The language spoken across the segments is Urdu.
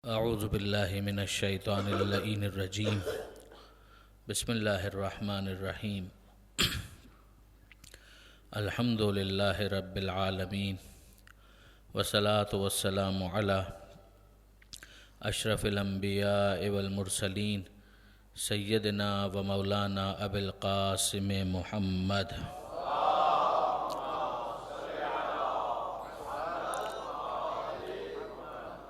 اعوذ باللہ من الشیطان اللعین الرجیم بسم اللہ الرحمن الرحیم الحمد للہ رب العالمین والصلاة والسلام علی اشرف الانبیاء والمرسلین سیدنا و مولانا ابی القاسم محمد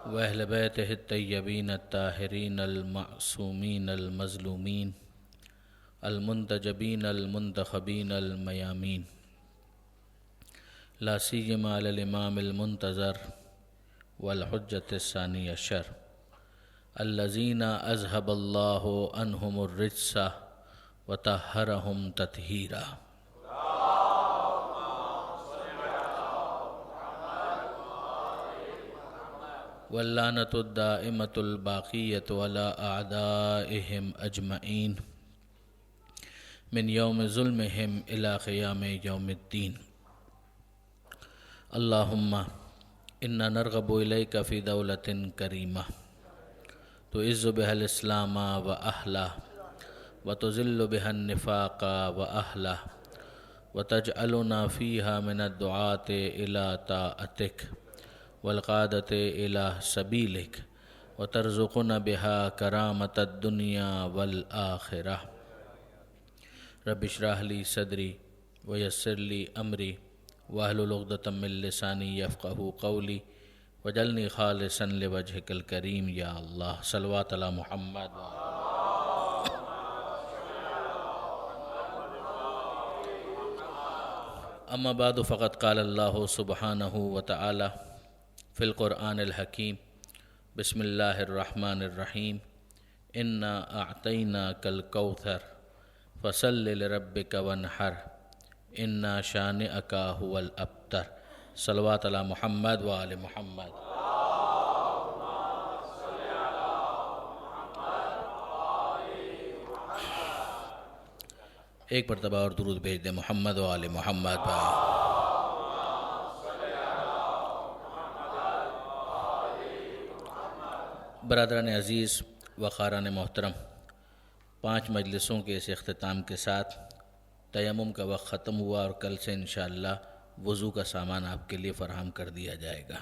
وأہل بیتہ الطیبین الطاہرین المعصومین المظلومین المنتجبین المنتخبین المیامین لا سیما علی الامام المنتظر والحجۃ الثانی عشر الذین اذهب اللہ عنہم الرجس وطہرہم تطہیرا۔ واللعنۃ الدائمۃ الباقیۃ علی اعدائہم اجمعین من یوم ظلمہم الی قیام یوم الدین۔ اللہم انا نرغب الیک فی دولۃ کریمہ تعز بها الاسلام واہلہ وتذل بها النفاق واہلہ وتجعلنا فیہا من الدعاة الی طاعتک والقادۃ الی سبیلک وترزقنا بها کرامۃ الدنیا والآخرہ۔ رب اشرح لی صدری ویسر لی امری واحلل عقدۃ من لسانی یفقہوا قولی واجعلنی خالصا لوجہک الکریم یا اللہ۔ صلوات علی محمد۔ اما بعد فقد قال اللہ سبحانہ وتعالی فی القرآن الحکیم بسم اللہ الرحمن الرحیم انا اعطیناک الکوثر فصل لربک وانحر انا شانئک هو الابتر۔ صلوات علی محمد وآل محمد۔ ایک مرتبہ اور درود بھیج دیں محمد وآل محمد۔ برادران عزیز و خاران محترم، 5 مجلسوں کے اس اختتام کے ساتھ تیمم کا وقت ختم ہوا اور کل سے انشاءاللہ وضو کا سامان آپ کے لیے فراہم کر دیا جائے گا۔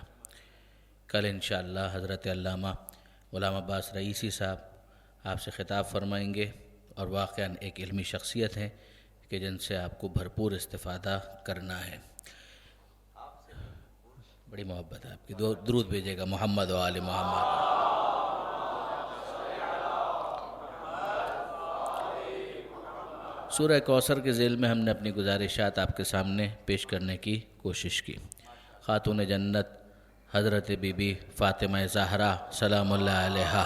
کل انشاءاللہ حضرت علامہ غلام عباس رئیسی صاحب آپ سے خطاب فرمائیں گے اور واقعاً ایک علمی شخصیت ہیں کہ جن سے آپ کو بھرپور استفادہ کرنا ہے۔ بڑی محبت ہے آپ کی، درود بھیجے گا محمد و آل محمد۔ سورہ کوثر کے ذیل میں ہم نے اپنی گزارشات آپ کے سامنے پیش کرنے کی کوشش کی۔ خاتون جنت حضرت بی بی فاطمہ زہرا سلام اللہ علیہا،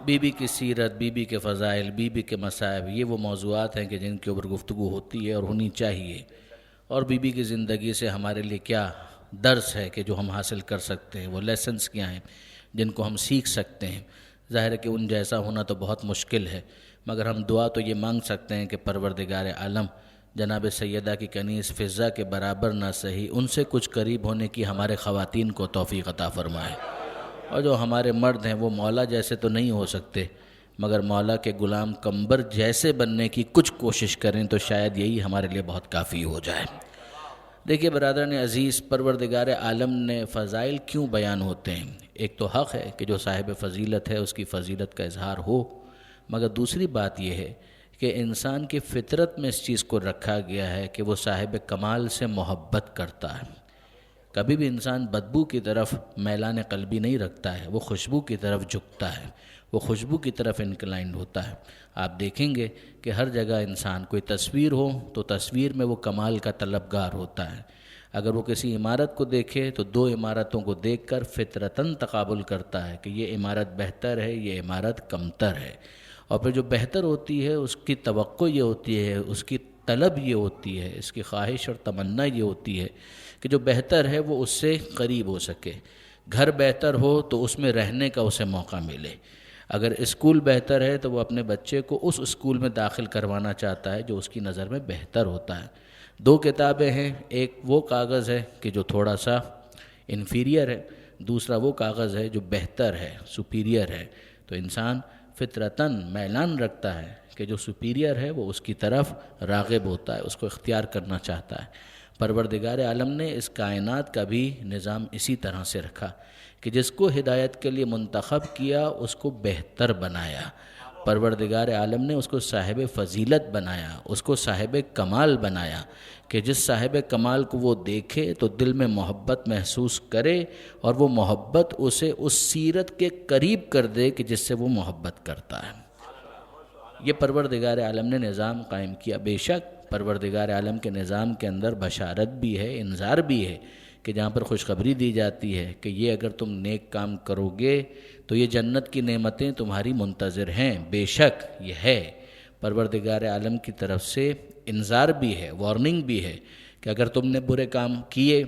بی بی کی سیرت، بی بی کے فضائل، بی بی کے مصائب، یہ وہ موضوعات ہیں کہ جن کے اوپر گفتگو ہوتی ہے اور ہونی چاہیے، اور بی بی کی زندگی سے ہمارے لیے کیا درس ہے کہ جو ہم حاصل کر سکتے ہیں، وہ لیسنز کیا ہیں جن کو ہم سیکھ سکتے ہیں۔ ظاہر ہے کہ ان جیسا ہونا تو بہت مشکل ہے، مگر ہم دعا تو یہ مانگ سکتے ہیں کہ پروردگار عالم جناب سیدہ کی کنیز فضہ کے برابر نہ صحیح ان سے کچھ قریب ہونے کی ہمارے خواتین کو توفیق عطا فرمائے، اور جو ہمارے مرد ہیں وہ مولا جیسے تو نہیں ہو سکتے، مگر مولا کے غلام قمبر جیسے بننے کی کچھ کوشش کریں تو شاید یہی ہمارے لیے بہت کافی ہو جائے۔ دیکھیے برادران عزیز، پروردگار عالم نے فضائل کیوں بیان ہوتے ہیں؟ ایک تو حق ہے کہ جو صاحب فضیلت ہے اس کی فضیلت کا اظہار ہو، مگر دوسری بات یہ ہے کہ انسان کی فطرت میں اس چیز کو رکھا گیا ہے کہ وہ صاحب کمال سے محبت کرتا ہے۔ کبھی بھی انسان بدبو کی طرف میلان قلبی نہیں رکھتا ہے، وہ خوشبو کی طرف جھکتا ہے، وہ خوشبو کی طرف انکلائنڈ ہوتا ہے۔ آپ دیکھیں گے کہ ہر جگہ انسان کوئی تصویر ہو تو تصویر میں وہ کمال کا طلبگار ہوتا ہے۔ اگر وہ کسی عمارت کو دیکھے تو 2 عمارتوں کو دیکھ کر فطرتاً تقابل کرتا ہے کہ یہ عمارت بہتر ہے، یہ عمارت کمتر ہے، اور پھر جو بہتر ہوتی ہے اس کی توقع یہ ہوتی ہے، اس کی طلب یہ ہوتی ہے، اس کی خواہش اور تمنا یہ ہوتی ہے کہ جو بہتر ہے وہ اس سے قریب ہو سکے۔ گھر بہتر ہو تو اس میں رہنے کا اسے موقع ملے، اگر اسکول بہتر ہے تو وہ اپنے بچے کو اس اسکول میں داخل کروانا چاہتا ہے جو اس کی نظر میں بہتر ہوتا ہے۔ 2 کتابیں ہیں، ایک وہ کاغذ ہے کہ جو تھوڑا سا انفیریئر ہے، دوسرا وہ کاغذ ہے جو بہتر ہے، سپیریئر ہے. تو انسان فطرتاً میلان رکھتا ہے کہ جو سپیریئر ہے وہ اس کی طرف راغب ہوتا ہے، اس کو اختیار کرنا چاہتا ہے. پروردگار عالم نے اس کائنات کا بھی نظام اسی طرح سے رکھا کہ جس کو ہدایت کے لیے منتخب کیا اس کو بہتر بنایا. پروردگار عالم نے اس کو صاحب فضیلت بنایا، اس کو صاحب کمال بنایا کہ جس صاحب کمال کو وہ دیکھے تو دل میں محبت محسوس کرے اور وہ محبت اسے اس سیرت کے قریب کر دے کہ جس سے وہ محبت کرتا ہے. یہ پروردگار عالم نے نظام قائم کیا. بے شک پروردگار عالم کے نظام کے اندر بشارت بھی ہے، انذار بھی ہے کہ جہاں پر خوشخبری دی جاتی ہے کہ یہ اگر تم نیک کام کرو گے تو یہ جنت کی نعمتیں تمہاری منتظر ہیں. بے شک یہ ہے پروردگار عالم کی طرف سے انذار بھی ہے، وارننگ بھی ہے کہ اگر تم نے برے کام کیے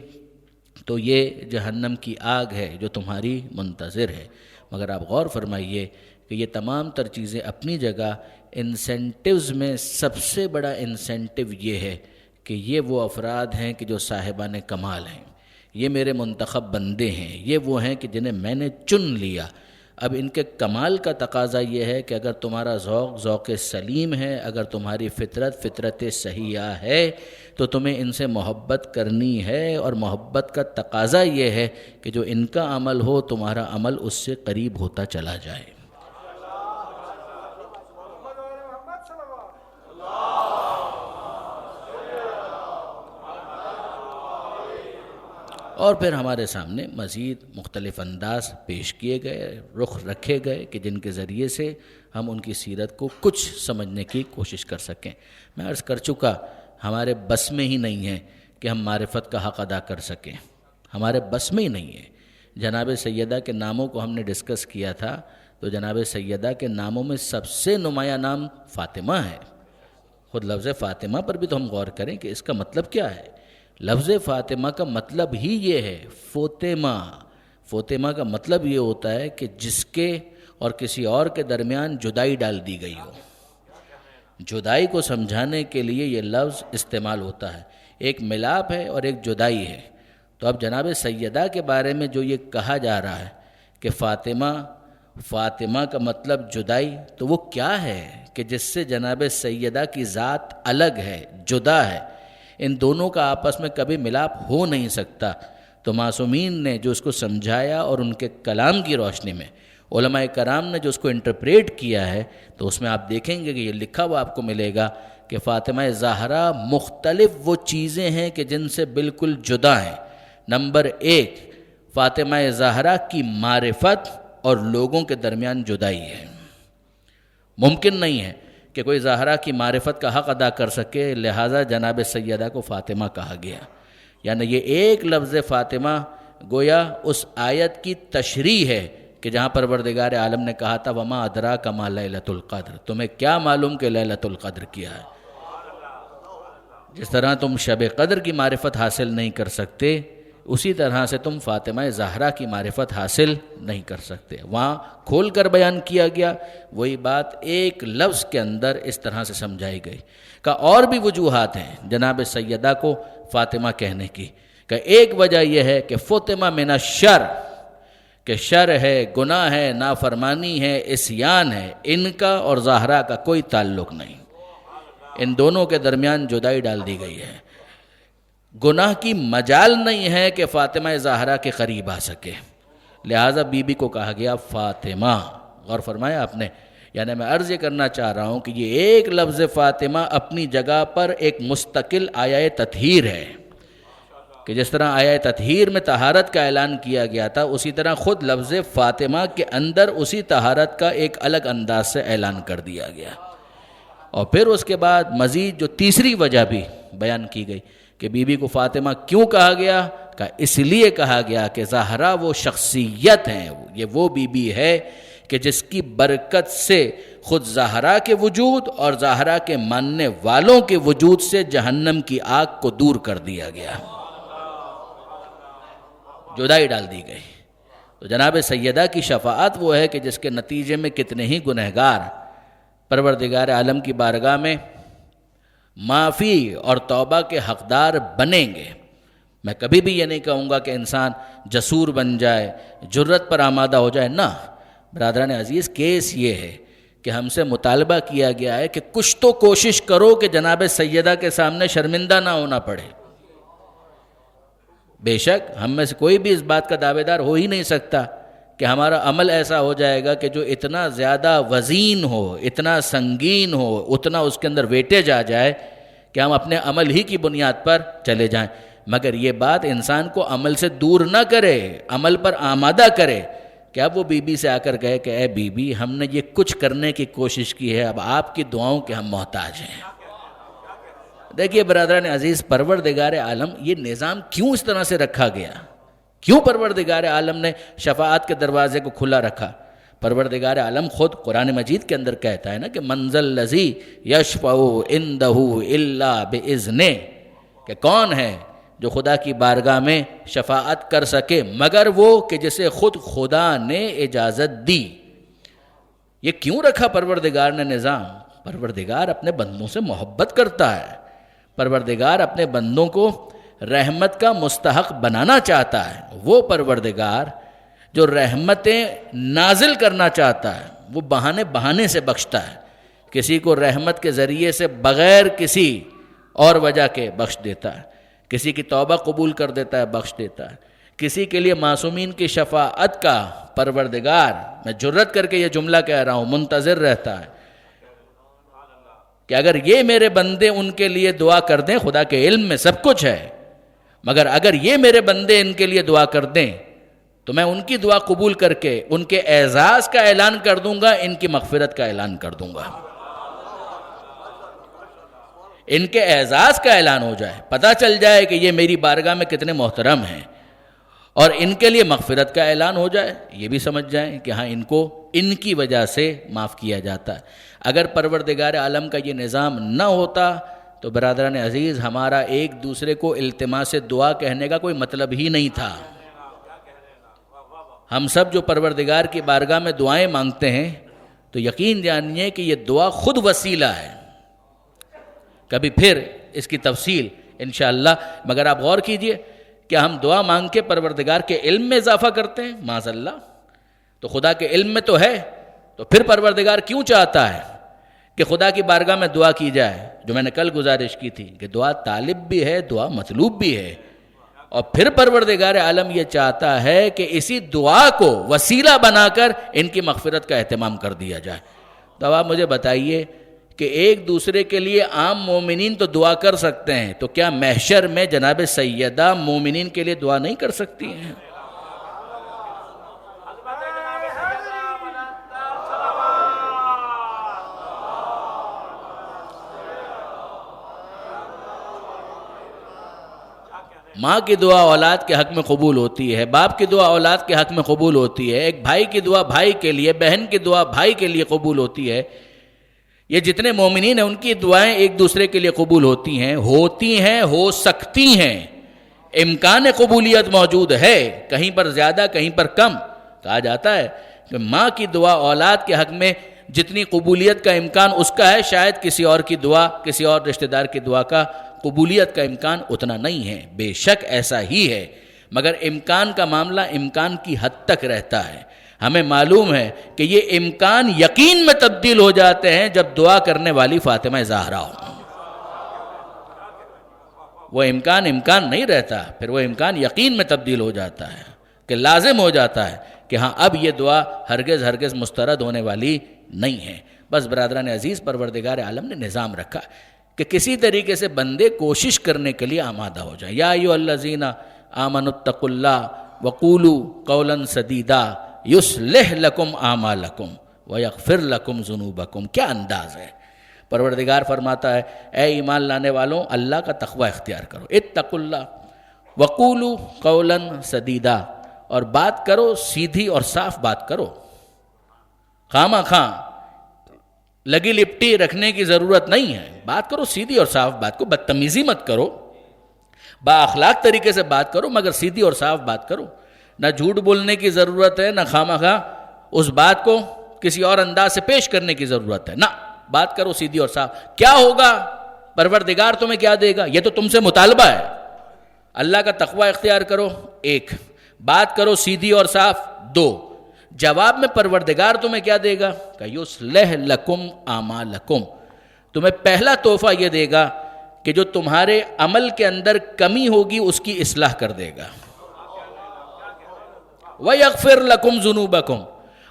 تو یہ جہنم کی آگ ہے جو تمہاری منتظر ہے. مگر آپ غور فرمائیے کہ یہ تمام تر چیزیں اپنی جگہ، انسینٹیوز میں سب سے بڑا انسینٹیو یہ ہے کہ یہ وہ افراد ہیں کہ جو صاحبان کمال ہیں، یہ میرے منتخب بندے ہیں، یہ وہ ہیں کہ جنہیں میں نے چن لیا. اب ان کے کمال کا تقاضا یہ ہے کہ اگر تمہارا ذوق سلیم ہے، اگر تمہاری فطرت صحیحہ ہے تو تمہیں ان سے محبت کرنی ہے، اور محبت کا تقاضا یہ ہے کہ جو ان کا عمل ہو تمہارا عمل اس سے قریب ہوتا چلا جائے. اور پھر ہمارے سامنے مزید مختلف انداز پیش کیے گئے، رخ رکھے گئے کہ جن کے ذریعے سے ہم ان کی سیرت کو کچھ سمجھنے کی کوشش کر سکیں. میں عرض کر چکا ہمارے بس میں ہی نہیں ہے کہ ہم معرفت کا حق ادا کر سکیں، ہمارے بس میں ہی نہیں ہے. جناب سیدہ کے ناموں کو ہم نے ڈسکس کیا تھا تو جناب سیدہ کے ناموں میں سب سے نمایاں نام فاطمہ ہے. خود لفظ فاطمہ پر بھی تو ہم غور کریں کہ اس کا مطلب کیا ہے. لفظ فاطمہ کا مطلب ہی یہ ہے فوتیمہ. فوتیمہ کا مطلب یہ ہوتا ہے کہ جس کے اور کسی اور کے درمیان جدائی ڈال دی گئی ہو. جدائی کو سمجھانے کے لیے یہ لفظ استعمال ہوتا ہے. ایک ملاپ ہے اور ایک جدائی ہے. تو اب جناب سیدہ کے بارے میں جو یہ کہا جا رہا ہے کہ فاطمہ کا مطلب جدائی، تو وہ کیا ہے کہ جس سے جناب سیدہ کی ذات الگ ہے، جدا ہے. ان دونوں کا آپس میں کبھی ملاپ ہو نہیں سکتا. تو معصومین نے جو اس کو سمجھایا اور ان کے کلام کی روشنی میں علماء کرام نے جو اس کو انٹرپریٹ کیا ہے تو اس میں آپ دیکھیں گے کہ یہ لکھا ہوا آپ کو ملے گا کہ فاطمہ زہرا مختلف وہ چیزیں ہیں کہ جن سے بالکل جدا ہیں. نمبر 1، فاطمہ زہرا کی معرفت اور لوگوں کے درمیان جدائی ہے. ممکن نہیں ہے کہ کوئی زہرا کی معرفت کا حق ادا کر سکے، لہٰذا جناب سیدہ کو فاطمہ کہا گیا. یعنی یہ ایک لفظ فاطمہ گویا اس آیت کی تشریح ہے کہ جہاں پروردگار عالم نے کہا تھا وما ادراک ما لیلۃ القدر، تمہیں کیا معلوم کہ لیلۃ القدر کیا ہے. جس طرح تم شب قدر کی معرفت حاصل نہیں کر سکتے، اسی طرح سے تم فاطمہ زہرا کی معرفت حاصل نہیں کر سکتے. وہاں کھول کر بیان کیا گیا، وہی بات ایک لفظ کے اندر اس طرح سے سمجھائی گئی. کہ اور بھی وجوہات ہیں جناب سیدہ کو فاطمہ کہنے کی. کہ ایک وجہ یہ ہے کہ فاطمہ من الشر، کہ شر ہے، گناہ ہے، نافرمانی ہے، عصیان ہے. ان کا اور زہرا کا کوئی تعلق نہیں، ان دونوں کے درمیان جدائی ڈال دی گئی ہے. گناہ کی مجال نہیں ہے کہ فاطمہ زہرا کے قریب آ سکے، لہٰذا بی بی کو کہا گیا فاطمہ. غور فرمایا آپ نے. یعنی میں عرض یہ کرنا چاہ رہا ہوں کہ یہ ایک لفظ فاطمہ اپنی جگہ پر ایک مستقل آیہ تطہیر ہے کہ جس طرح آیہ تطہیر میں طہارت کا اعلان کیا گیا تھا، اسی طرح خود لفظ فاطمہ کے اندر اسی طہارت کا ایک الگ انداز سے اعلان کر دیا گیا. اور پھر اس کے بعد مزید جو تیسری وجہ بھی بیان کی گئی کہ بی بی کو فاطمہ کیوں کہا گیا، کہ اس لیے کہا گیا کہ زہرا وہ شخصیت ہیں، یہ وہ بی بی ہے کہ جس کی برکت سے خود زہرا کے وجود اور زہرا کے ماننے والوں کے وجود سے جہنم کی آگ کو دور کر دیا گیا، جدائی ڈال دی گئی. تو جناب سیدہ کی شفاعت وہ ہے کہ جس کے نتیجے میں کتنے ہی گنہگار پروردگار عالم کی بارگاہ میں معافی اور توبہ کے حقدار بنیں گے. میں کبھی بھی یہ نہیں کہوں گا کہ انسان جسور بن جائے، جرت پر آمادہ ہو جائے، نہ برادران عزیز، کیس یہ ہے کہ ہم سے مطالبہ کیا گیا ہے کہ کچھ تو کوشش کرو کہ جناب سیدہ کے سامنے شرمندہ نہ ہونا پڑے۔ بے شک ہم میں سے کوئی بھی اس بات کا دعوے دار ہو ہی نہیں سکتا کہ ہمارا عمل ایسا ہو جائے گا کہ جو اتنا زیادہ وزین ہو، اتنا سنگین ہو، اتنا اس کے اندر ویٹیج آ جائے کہ ہم اپنے عمل ہی کی بنیاد پر چلے جائیں۔ مگر یہ بات انسان کو عمل سے دور نہ کرے، عمل پر آمادہ کرے کہ اب وہ بی بی سے آ کر کہے کہ اے بی بی، ہم نے یہ کچھ کرنے کی کوشش کی ہے، اب آپ کی دعاؤں کے ہم محتاج ہیں۔ دیکھیے برادران عزیز، پروردگار عالم یہ نظام کیوں اس طرح سے رکھا گیا؟ کیوں پروردگار عالم نے شفاعت کے دروازے کو کھلا رکھا؟ پروردگار عالم خود قرآن مجید کے اندر کہتا ہے نا کہ منزل الذی یشفع عندہ الا باذنہ، کہ کون ہے جو خدا کی بارگاہ میں شفاعت کر سکے مگر وہ کہ جسے خود خدا نے اجازت دی۔ یہ کیوں رکھا پروردگار نے نظام؟ پروردگار اپنے بندوں سے محبت کرتا ہے، پروردگار اپنے بندوں کو رحمت کا مستحق بنانا چاہتا ہے۔ وہ پروردگار جو رحمتیں نازل کرنا چاہتا ہے وہ بہانے سے بخشتا ہے، کسی کو رحمت کے ذریعے سے بغیر کسی اور وجہ کے بخش دیتا ہے، کسی کی توبہ قبول کر دیتا ہے، بخش دیتا ہے، کسی کے لیے معصومین کی شفاعت کا پروردگار، میں جرت کر کے یہ جملہ کہہ رہا ہوں، منتظر رہتا ہے کہ اگر یہ میرے بندے ان کے لیے دعا کر دیں، خدا کے علم میں سب کچھ ہے، مگر اگر یہ میرے بندے ان کے لیے دعا کر دیں تو میں ان کی دعا قبول کر کے ان کے اعزاز کا اعلان کر دوں گا، ان کی مغفرت کا اعلان کر دوں گا، ان کے اعزاز کا اعلان ہو جائے، پتہ چل جائے کہ یہ میری بارگاہ میں کتنے محترم ہیں، اور ان کے لیے مغفرت کا اعلان ہو جائے، یہ بھی سمجھ جائیں کہ ہاں ان کو ان کی وجہ سے معاف کیا جاتا ہے۔ اگر پروردگار عالم کا یہ نظام نہ ہوتا تو برادران عزیز ہمارا ایک دوسرے کو التماس دعا کہنے کا کوئی مطلب ہی نہیں تھا۔ ہم سب جو پروردگار کی بارگاہ میں دعائیں مانگتے ہیں تو یقین جانیے کہ یہ دعا خود وسیلہ ہے۔ کبھی پھر اس کی تفصیل انشاءاللہ، مگر آپ غور کیجئے کہ ہم دعا مانگ کے پروردگار کے علم میں اضافہ کرتے ہیں، معاذ اللہ، تو خدا کے علم میں تو ہے، تو پھر پروردگار کیوں چاہتا ہے کہ خدا کی بارگاہ میں دعا کی جائے؟ جو میں نے کل گزارش کی تھی کہ دعا طالب بھی ہے، دعا مطلوب بھی ہے، اور پھر پروردگار عالم یہ چاہتا ہے کہ اسی دعا کو وسیلہ بنا کر ان کی مغفرت کا اہتمام کر دیا جائے۔ تو اب آپ مجھے بتائیے کہ ایک دوسرے کے لیے عام مومنین تو دعا کر سکتے ہیں، تو کیا محشر میں جناب سیدہ مومنین کے لیے دعا نہیں کر سکتی ہیں؟ ماں کی دعا اولاد کے حق میں قبول ہوتی ہے، باپ کی دعا اولاد کے حق میں قبول ہوتی ہے، ایک بھائی کی دعا بھائی کے لیے، بہن کی دعا بھائی کے لیے قبول ہوتی ہے۔ یہ جتنے مومنین ہیں ان کی دعائیں ایک دوسرے کے لیے قبول ہوتی ہیں، ہو سکتی ہیں، امکان قبولیت موجود ہے، کہیں پر زیادہ کہیں پر کم۔ کہا جاتا ہے کہ ماں کی دعا اولاد کے حق میں جتنی قبولیت کا امکان اس کا ہے، شاید کسی اور کی دعا، کسی اور رشتہ دار کی دعا کا قبولیت کا امکان اتنا نہیں ہے۔ بے شک ایسا ہی ہے، مگر امکان کا معاملہ امکان کی حد تک رہتا ہے۔ ہمیں معلوم ہے کہ یہ امکان یقین میں تبدیل ہو جاتے ہیں جب دعا کرنے والی فاطمہ زہرا ہو۔ وہ امکان نہیں رہتا، پھر وہ امکان یقین میں تبدیل ہو جاتا ہے کہ لازم ہو جاتا ہے کہ ہاں اب یہ دعا ہرگز مسترد ہونے والی نہیں ہے۔ بس برادران عزیز، پروردگار عالم نے نظام رکھا کہ کسی طریقے سے بندے کوشش کرنے کے لیے آمادہ ہو جائیں۔ یا ایھا الذین آمنوا اتقوا اللہ وقولوا قولا سدیدا یصلح لکم اعمالکم ویغفر لکم ذنوبکم۔ کیا انداز ہے! پروردگار فرماتا ہے اے ایمان لانے والوں، اللہ کا تقوی اختیار کرو، اتقوا اللہ وقولوا قولا سدیدا، اور بات کرو سیدھی اور صاف بات کرو، خواہ خواہ لگی لپٹی رکھنے کی ضرورت نہیں ہے، بات کرو سیدھی اور صاف بات کو، بدتمیزی مت کرو، با اخلاق طریقے سے بات کرو، مگر سیدھی اور صاف بات کرو۔ نہ جھوٹ بولنے کی ضرورت ہے، نہ خواہ خواہ اس بات کو کسی اور انداز سے پیش کرنے کی ضرورت ہے، نہ بات کرو سیدھی اور صاف۔ کیا ہوگا؟ پروردگار تمہیں کیا دے گا؟ یہ تو تم سے مطالبہ ہے۔ اللہ کا تقوی اختیار کرو 1، بات کرو سیدھی اور صاف 2، جواب میں پروردگار تمہیں کیا دے گا کہ یصلح لکم اعمالکم، تمہیں پہلا تحفہ یہ دے گا کہ جو تمہارے عمل کے اندر کمی ہوگی اس کی اصلاح کر دے گا، وَيَغْفِرْ لَكُمْ ذُنُوبَكُمْ،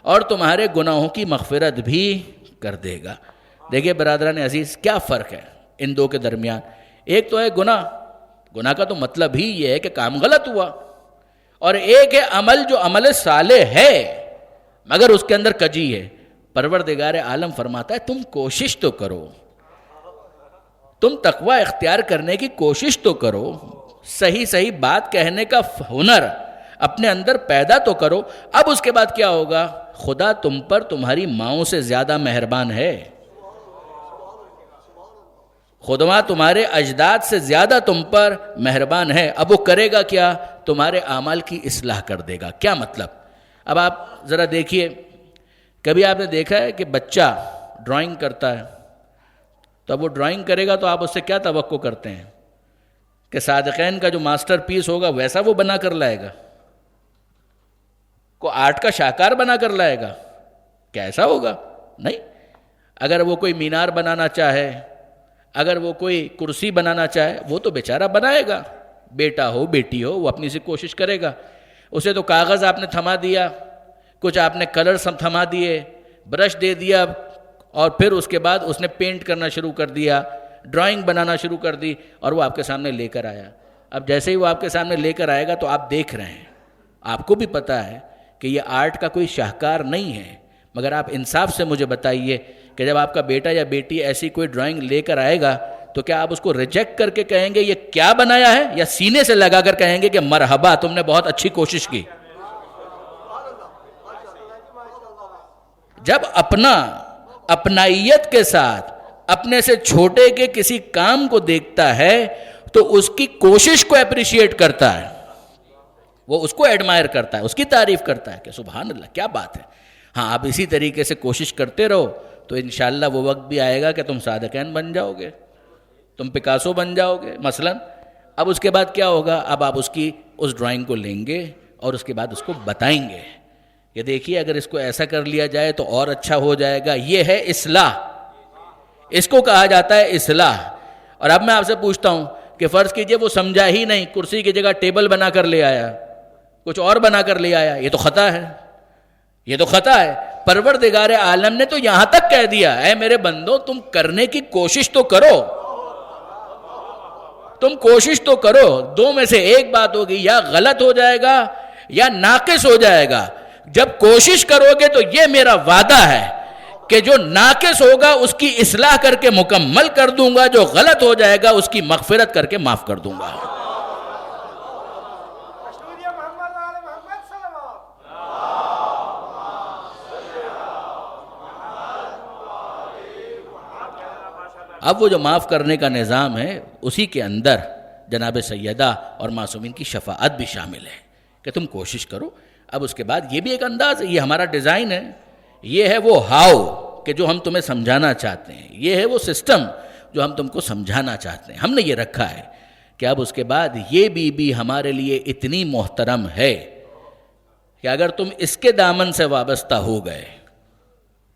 اور تمہارے گناہوں کی مغفرت بھی کر دے گا۔ دیکھیے برادران عزیز کیا فرق ہے ان دو کے درمیان، ایک تو ہے گناہ کا تو مطلب ہی یہ ہے کہ کام غلط ہوا، اور ایک ہے عمل جو عمل صالح ہے مگر اس کے اندر کجی ہے۔ پروردگار عالم فرماتا ہے تم کوشش تو کرو، تم تقوی اختیار کرنے کی کوشش تو کرو، صحیح بات کہنے کا ہنر اپنے اندر پیدا تو کرو۔ اب اس کے بعد کیا ہوگا؟ خدا تم پر تمہاری ماؤں سے زیادہ مہربان ہے، خدا تمہارے اجداد سے زیادہ تم پر مہربان ہے۔ اب وہ کرے گا کیا؟ تمہارے اعمال کی اصلاح کر دے گا۔ کیا مطلب؟ اب آپ ذرا دیکھیے، کبھی آپ نے دیکھا ہے کہ بچہ ڈرائنگ کرتا ہے تو اب وہ ڈرائنگ کرے گا تو آپ اس سے کیا توقع کرتے ہیں کہ صادقین کا جو ماسٹر پیس ہوگا ویسا وہ بنا کر لائے گا؟ کو آرٹ کا شاہکار بنا کر لائے گا؟ کیا ایسا ہوگا؟ نہیں۔ اگر وہ کوئی مینار بنانا چاہے، اگر وہ کوئی کرسی بنانا چاہے، وہ تو بیچارہ بنائے گا، بیٹا ہو بیٹی ہو، وہ اپنی سے کوشش کرے گا۔ اسے تو کاغذ آپ نے تھما دیا، کچھ آپ نے کلر سب تھما دیے، برش دے دیا، اور پھر اس کے بعد اس نے پینٹ کرنا شروع کر دیا، ڈرائنگ بنانا شروع کر دی، اور وہ آپ کے سامنے لے کر آیا۔ اب جیسے ہی وہ آپ کے سامنے لے کر آئے گا تو آپ دیکھ رہے ہیں، آپ کو بھی پتہ ہے کہ یہ آرٹ کا کوئی شاہکار نہیں ہے، مگر آپ انصاف سے مجھے بتائیے کہ جب آپ کا بیٹا یا بیٹی ایسی کوئی ڈرائنگ لے کر آئے گا تو کیا آپ اس کو ریجیکٹ کر کے کہیں گے یہ کیا بنایا ہے، یا سینے سے لگا کر کہیں گے کہ مرحبا تم نے بہت اچھی کوشش کی؟ جب اپنائیت کے ساتھ اپنے سے چھوٹے کے کسی کام کو دیکھتا ہے تو اس کی کوشش کو اپریشیٹ کرتا ہے، وہ اس کو ایڈمائر کرتا ہے، اس کی تعریف کرتا ہے کہ سبحان اللہ کیا بات ہے۔ ہاں، آپ اسی طریقے سے کوشش کرتے رہو تو انشاءاللہ وہ وقت بھی آئے گا کہ تم صادقین بن جاؤ گے، تم پکاسو بن جاؤ گے مثلا۔ اب اس کے بعد کیا ہوگا؟ اب آپ اس ڈرائنگ کو لیں گے اور اس کے بعد اس کو بتائیں گے کہ دیکھیے اگر اس کو ایسا کر لیا جائے تو اور اچھا ہو جائے گا۔ یہ ہے اصلاح، اس کو کہا جاتا ہے اصلاح۔ اور اب میں آپ سے پوچھتا ہوں کہ فرض کیجئے وہ سمجھا ہی نہیں، کرسی کی جگہ ٹیبل بنا کر لے آیا، کچھ اور بنا کر لے آیا، یہ تو خطا ہے، یہ تو خطا ہے۔ پروردگار عالم نے تو یہاں تک کہہ دیا اے میرے بندو تم کرنے کی کوشش تو کرو، تم کوشش تو کرو، دو میں سے ایک بات ہوگی، یا غلط ہو جائے گا یا ناقص ہو جائے گا۔ جب کوشش کرو گے تو یہ میرا وعدہ ہے کہ جو ناقص ہوگا اس کی اصلاح کر کے مکمل کر دوں گا، جو غلط ہو جائے گا اس کی مغفرت کر کے معاف کر دوں گا۔ اب وہ جو معاف کرنے کا نظام ہے اسی کے اندر جناب سیدہ اور معصومین کی شفاعت بھی شامل ہے کہ تم کوشش کرو۔ اب اس کے بعد یہ بھی ایک انداز ہے، یہ ہمارا ڈیزائن ہے، یہ ہے وہ ہاؤ کہ جو ہم تمہیں سمجھانا چاہتے ہیں، یہ ہے وہ سسٹم جو ہم تم کو سمجھانا چاہتے ہیں، ہم نے یہ رکھا ہے کہ اب اس کے بعد یہ بھی ہمارے لیے اتنی محترم ہے کہ اگر تم اس کے دامن سے وابستہ ہو گئے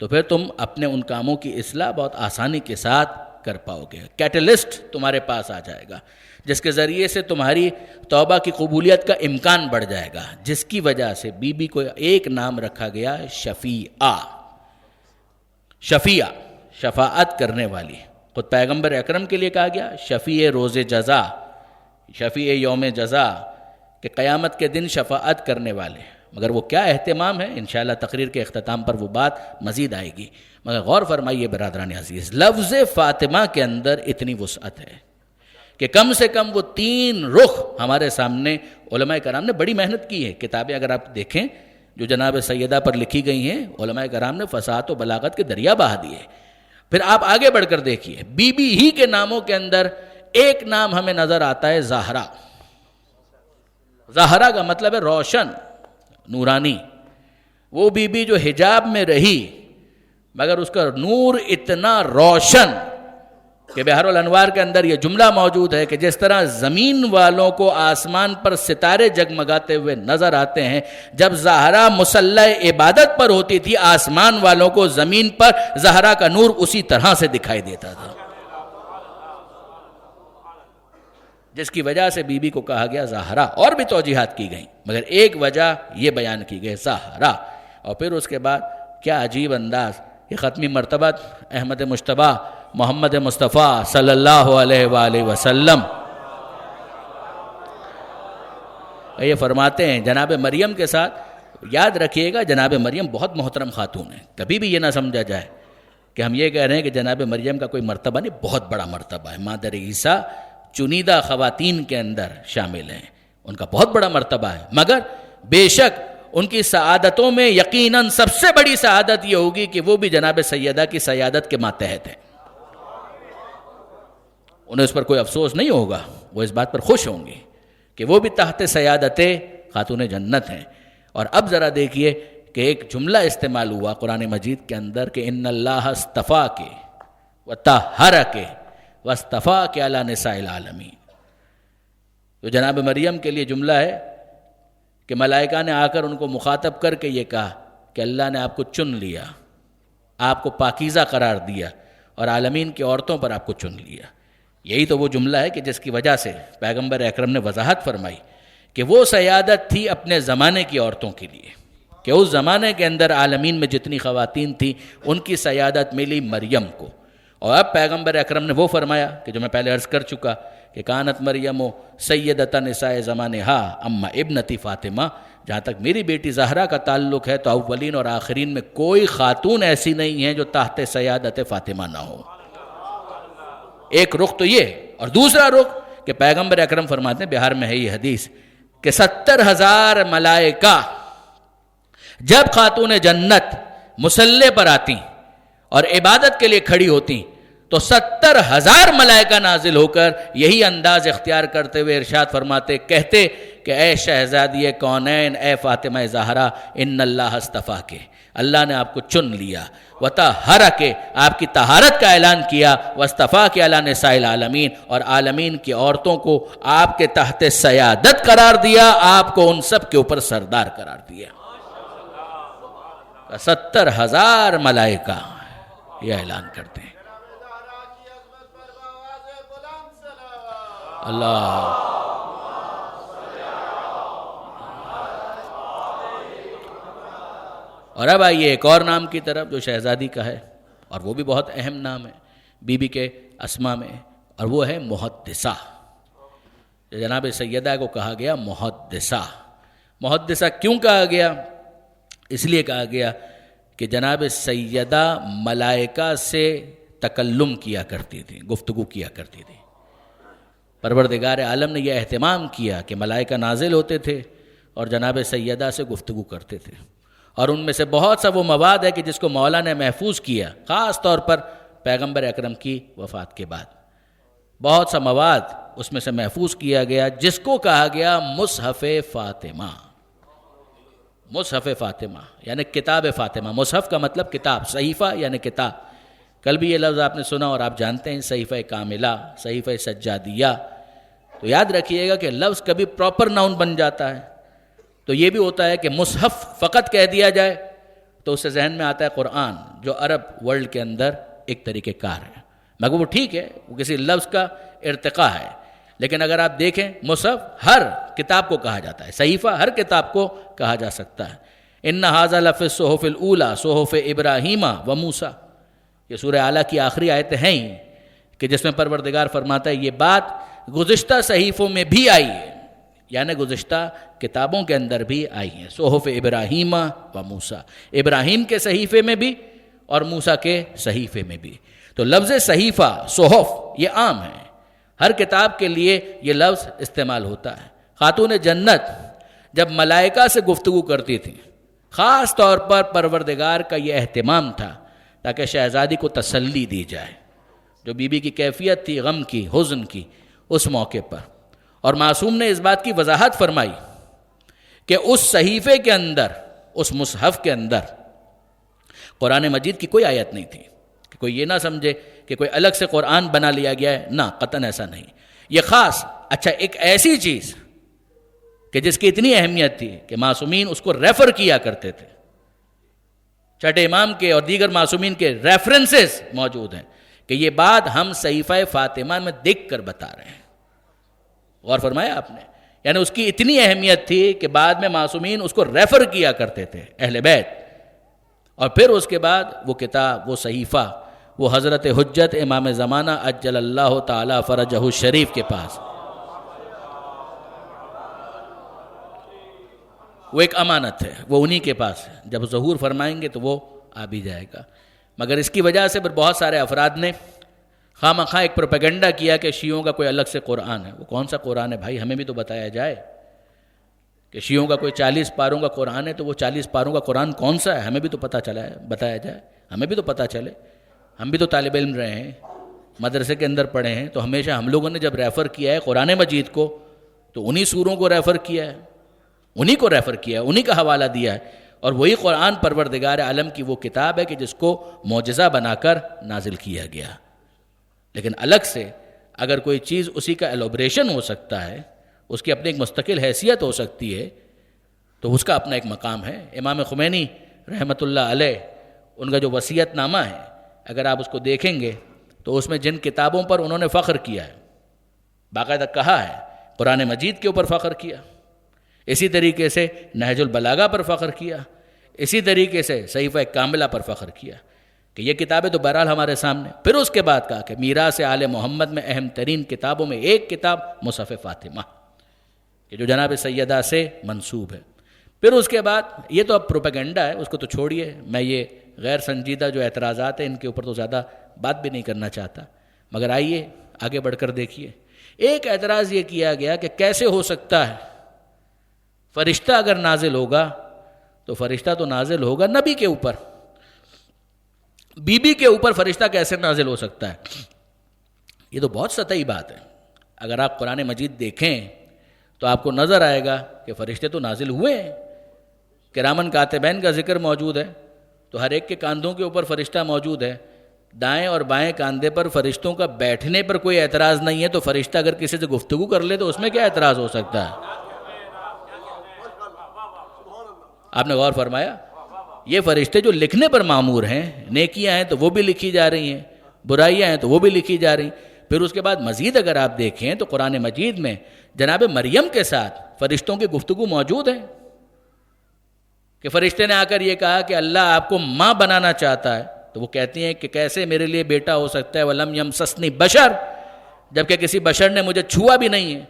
تو پھر تم اپنے ان کاموں کی اصلاح بہت آسانی کے ساتھ کر پاؤ گے۔ کیٹلسٹ تمہارے پاس آ جائے گا جس کے ذریعے سے تمہاری توبہ کی قبولیت کا امکان بڑھ جائے گا، جس کی وجہ سے بی بی کو ایک نام رکھا گیا شفیعہ، شفیعہ شفاعت کرنے والی۔ خود پیغمبر اکرم کے لیے کہا گیا شفیع روز جزا، شفیع یوم جزا، کہ قیامت کے دن شفاعت کرنے والے۔ مگر وہ کیا اہتمام ہے، انشاءاللہ تقریر کے اختتام پر وہ بات مزید آئے گی۔ مگر غور فرمائیے برادران عزیز، لفظ فاطمہ کے اندر اتنی وسعت ہے کہ کم سے کم وہ 3 رخ ہمارے سامنے علماء کرام نے بڑی محنت کی ہے۔ کتابیں اگر آپ دیکھیں جو جناب سیدہ پر لکھی گئی ہیں، علماء کرام نے فصاحت و بلاغت کے دریا بہا دیے۔ پھر آپ آگے بڑھ کر دیکھیے، بی بی ہی کے ناموں کے اندر ایک نام ہمیں نظر آتا ہے زہرا۔ زہرا کا مطلب ہے روشن، نورانی۔ وہ بی بی جو حجاب میں رہی مگر اس کا نور اتنا روشن کہ بحر الانوار کے اندر یہ جملہ موجود ہے کہ جس طرح زمین والوں کو آسمان پر ستارے جگمگاتے ہوئے نظر آتے ہیں، جب زہرا مصلی عبادت پر ہوتی تھی آسمان والوں کو زمین پر زہرا کا نور اسی طرح سے دکھائی دیتا تھا، جس کی وجہ سے بی بی کو کہا گیا زہرا۔ اور بھی توجیحات کی گئیں مگر ایک وجہ یہ بیان کی گئی زہرا۔ اور پھر اس کے بعد کیا عجیب انداز، یہ ختمی مرتبہ احمد مجتبیٰ محمد مصطفیٰ صلی اللہ علیہ وآلہ وسلم یہ فرماتے ہیں جناب مریم کے ساتھ، یاد رکھیے گا جناب مریم بہت محترم خاتون ہے، کبھی بھی یہ نہ سمجھا جائے کہ ہم یہ کہہ رہے ہیں کہ جناب مریم کا کوئی مرتبہ نہیں، بہت بڑا مرتبہ ہے۔ مادر عیسیٰ چنیدہ خواتین کے اندر شامل ہیں، ان کا بہت بڑا مرتبہ ہے، مگر بے شک ان کی سعادتوں میں یقیناً سب سے بڑی سعادت یہ ہوگی کہ وہ بھی جناب سیدہ کی سیادت کے ماتحت ہیں، انہیں اس پر کوئی افسوس نہیں ہوگا، وہ اس بات پر خوش ہوں گے کہ وہ بھی تحت سیادت خاتون جنت ہیں۔ اور اب ذرا دیکھیے کہ ایک جملہ استعمال ہوا قرآن مجید کے اندر کہ ان اللہ اصطفاک وطہرک واصطفاک علی نساء العالمین، تو جناب مریم کے لیے جملہ ہے کہ ملائکہ نے آ کر ان کو مخاطب کر کے یہ کہا کہ اللہ نے آپ کو چن لیا، آپ کو پاکیزہ قرار دیا اور عالمین کی عورتوں پر آپ کو چن لیا۔ یہی تو وہ جملہ ہے کہ جس کی وجہ سے پیغمبر اکرم نے وضاحت فرمائی کہ وہ سیادت تھی اپنے زمانے کی عورتوں کے لیے، کہ اس زمانے کے اندر عالمین میں جتنی خواتین تھیں ان کی سیادت ملی مریم کو۔ اور اب پیغمبر اکرم نے وہ فرمایا کہ جو میں پہلے عرض کر چکا کہ کانت مریم سیدۃ نساء زمانہا اما ابنتی فاطمہ، جہاں تک میری بیٹی زہرا کا تعلق ہے تو اولین اور آخرین میں کوئی خاتون ایسی نہیں ہے جو تحت سیادت فاطمہ نہ ہو۔ ایک رخ تو یہ، اور دوسرا رخ کہ پیغمبر اکرم فرماتے ہیں، بہار میں ہے یہ حدیث کہ 70,000 ملائکہ جب خاتون جنت مصلی پر آتی اور عبادت کے لیے کھڑی ہوتی تو 70,000 ملائکہ نازل ہو کر یہی انداز اختیار کرتے ہوئے ارشاد فرماتے، کہتے کہ اے شہزادی کونین، اے فاطمہ زہرا، ان اللہ اصطفاک، اللہ نے آپ کو چن لیا، وطہرک، آپ کی طہارت کا اعلان کیا، واصطفاک علی نساء العالمین، اور عالمین کی عورتوں کو آپ کے تحت سیادت قرار دیا، آپ کو ان سب کے اوپر سردار قرار دیا۔ 70,000 ملائکہ یہ اعلان کرتے ہیں۔ اللہ اور اب آئیے ایک اور نام کی طرف جو شہزادی کا ہے، اور وہ بھی بہت اہم نام ہے بی بی کے اسماء میں، اور وہ ہے محدثہ۔ جناب سیدہ کو کہا گیا محدثہ۔ محدثہ کیوں کہا گیا؟ اس لیے کہا گیا کہ جناب سیدہ ملائکہ سے تکلم کیا کرتی تھی، گفتگو کیا کرتی تھی۔ پروردگار عالم نے یہ اہتمام کیا کہ ملائکہ نازل ہوتے تھے اور جناب سیدہ سے گفتگو کرتے تھے، اور ان میں سے بہت سا وہ مواد ہے کہ جس کو مولا نے محفوظ کیا، خاص طور پر پیغمبر اکرم کی وفات کے بعد بہت سا مواد اس میں سے محفوظ کیا گیا، جس کو کہا گیا مصحف فاطمہ۔ مصحف فاطمہ یعنی کتاب فاطمہ۔ مصحف کا مطلب کتاب، صحیفہ یعنی کتاب۔ کل بھی یہ لفظ آپ نے سنا اور آپ جانتے ہیں، صحیفہ کاملہ، صحیفہ سجادیہ۔ تو یاد رکھیے گا کہ لفظ کبھی پراپر ناؤن بن جاتا ہے، تو یہ بھی ہوتا ہے کہ مصحف فقط کہہ دیا جائے تو اس سے ذہن میں آتا ہے قرآن، جو عرب ورلڈ کے اندر ایک طریقہ کار ہے، مگر وہ ٹھیک ہے، وہ کسی لفظ کا ارتقاء ہے۔ لیکن اگر آپ دیکھیں مصحف ہر کتاب کو کہا جاتا ہے، صحیفہ ہر کتاب کو کہا جا سکتا ہے۔ ان ھذا لفی الصحف الاولی صحف ابراہیم و موسیٰ، یہ سورہ اعلیٰ کی آخری آیتیں ہیں ہی کہ جس میں پروردگار فرماتا ہے یہ بات گزشتہ صحیفوں میں بھی آئی ہے، یعنی گزشتہ کتابوں کے اندر بھی آئی ہیں، صحف ابراہیم و موسیٰ، ابراہیم کے صحیفے میں بھی اور موسیٰ کے صحیفے میں بھی۔ تو لفظ صحیفہ، صحف، یہ عام ہے، ہر کتاب کے لیے یہ لفظ استعمال ہوتا ہے۔ خاتون جنت جب ملائکہ سے گفتگو کرتی تھیں، خاص طور پر پروردگار کا یہ اہتمام تھا تاکہ شہزادی کو تسلی دی جائے، جو بی بی کی کیفیت تھی غم کی، حزن کی، اس موقع پر۔ اور معصوم نے اس بات کی وضاحت فرمائی کہ اس صحیفے کے اندر، اس مصحف کے اندر قرآن مجید کی کوئی آیت نہیں تھی کہ کوئی یہ نہ سمجھے کہ کوئی الگ سے قرآن بنا لیا گیا ہے، نہ، قطعاً ایسا نہیں. یہ خاص اچھا ایک ایسی چیز کہ جس کی اتنی اہمیت تھی کہ معصومین اس کو ریفر کیا کرتے تھے، چھٹے امام کے اور دیگر معصومین کے ریفرنسز موجود ہیں کہ یہ بات ہم صحیفہ فاطمہ میں دیکھ کر بتا رہے ہیں. غور فرمایا آپ نے؟ یعنی اس کی اتنی اہمیت تھی کہ بعد میں معصومین اس کو ریفر کیا کرتے تھے اہل بیت. اور پھر اس کے بعد وہ کتاب، وہ صحیفہ، وہ حضرت حجت امام زمانہ عجل اللہ تعالی فرجہ الشریف کے پاس، وہ ایک امانت ہے، وہ انہی کے پاس ہے. جب ظہور فرمائیں گے تو وہ آ بھی جائے گا. مگر اس کی وجہ سے پھر بہت سارے افراد نے خواہ مخواہ ایک پروپیگنڈا کیا کہ شیعوں کا کوئی الگ سے قرآن ہے. وہ کون سا قرآن ہے بھائی؟ ہمیں بھی تو بتایا جائے کہ شیعوں کا کوئی 40 پاروں کا قرآن ہے، تو وہ 40 پاروں کا قرآن کون سا ہے؟ ہمیں بھی تو پتہ چلا ہے، بتایا جائے، ہمیں بھی تو پتہ چلے. ہم بھی تو طالب علم رہے ہیں، مدرسے کے اندر پڑھے ہیں، تو ہمیشہ ہم لوگوں نے جب ریفر کیا ہے قرآن مجید کو تو انہی سوروں کو ریفر کیا ہے، انہی کو ریفر کیا ہے، انہی کا حوالہ دیا ہے. اور وہی قرآن پروردگار عالم کی وہ کتاب ہے کہ جس کو معجزہ بنا کر نازل کیا گیا. لیکن الگ سے اگر کوئی چیز اسی کا ایلوبریشن ہو سکتا ہے، اس کی اپنی ایک مستقل حیثیت ہو سکتی ہے، تو اس کا اپنا ایک مقام ہے. امام خمینی رحمۃ اللہ علیہ، ان کا جو وصیت نامہ ہے، اگر آپ اس کو دیکھیں گے تو اس میں جن کتابوں پر انہوں نے فخر کیا ہے، باقاعدہ کہا ہے قرآن مجید کے اوپر فخر کیا، اسی طریقے سے نہج البلاغہ پر فخر کیا، اسی طریقے سے صحیفہ کاملہ پر فخر کیا کہ یہ کتابیں تو بہرحال ہمارے سامنے. پھر اس کے بعد کہا کہ میراث آل محمد میں اہم ترین کتابوں میں ایک کتاب مصحف فاطمہ کہ جو جناب سیدہ سے منسوب ہے. پھر اس کے بعد یہ تو اب پروپیگنڈا ہے، اس کو تو چھوڑیے، میں یہ غیر سنجیدہ جو اعتراضات ہیں ان کے اوپر تو زیادہ بات بھی نہیں کرنا چاہتا. مگر آئیے آگے بڑھ کر دیکھیے. ایک اعتراض یہ کیا گیا کہ کیسے ہو سکتا ہے فرشتہ اگر نازل ہوگا تو فرشتہ تو نازل ہوگا نبی کے اوپر، بی بی کے اوپر فرشتہ کیسے نازل ہو سکتا ہے؟ یہ تو بہت سطحی بات ہے. اگر آپ قرآن مجید دیکھیں تو آپ کو نظر آئے گا کہ فرشتے تو نازل ہوئے ہیں، کرامن کاتبین کا ذکر موجود ہے، تو ہر ایک کے کاندھوں کے اوپر فرشتہ موجود ہے. دائیں اور بائیں کاندھے پر فرشتوں کا بیٹھنے پر کوئی اعتراض نہیں ہے، تو فرشتہ اگر کسی سے گفتگو کر لے تو اس میں کیا اعتراض ہو سکتا ہے؟ آپ نے غور فرمایا؟ یہ فرشتے جو لکھنے پر مامور ہیں، نیکیاں ہیں تو وہ بھی لکھی جا رہی ہیں، برائیاں ہیں تو وہ بھی لکھی جا رہی ہیں. پھر اس کے بعد مزید اگر آپ دیکھیں تو قرآن مجید میں جناب مریم کے ساتھ فرشتوں کی گفتگو موجود ہے کہ فرشتے نے آ کر یہ کہا کہ اللہ آپ کو ماں بنانا چاہتا ہے، تو وہ کہتی ہیں کہ کیسے میرے لیے بیٹا ہو سکتا ہے، وَلَمْ يَمْسَسْنِي بَشَرٌ، جبکہ کسی بشر نے مجھے چھوا بھی نہیں ہے.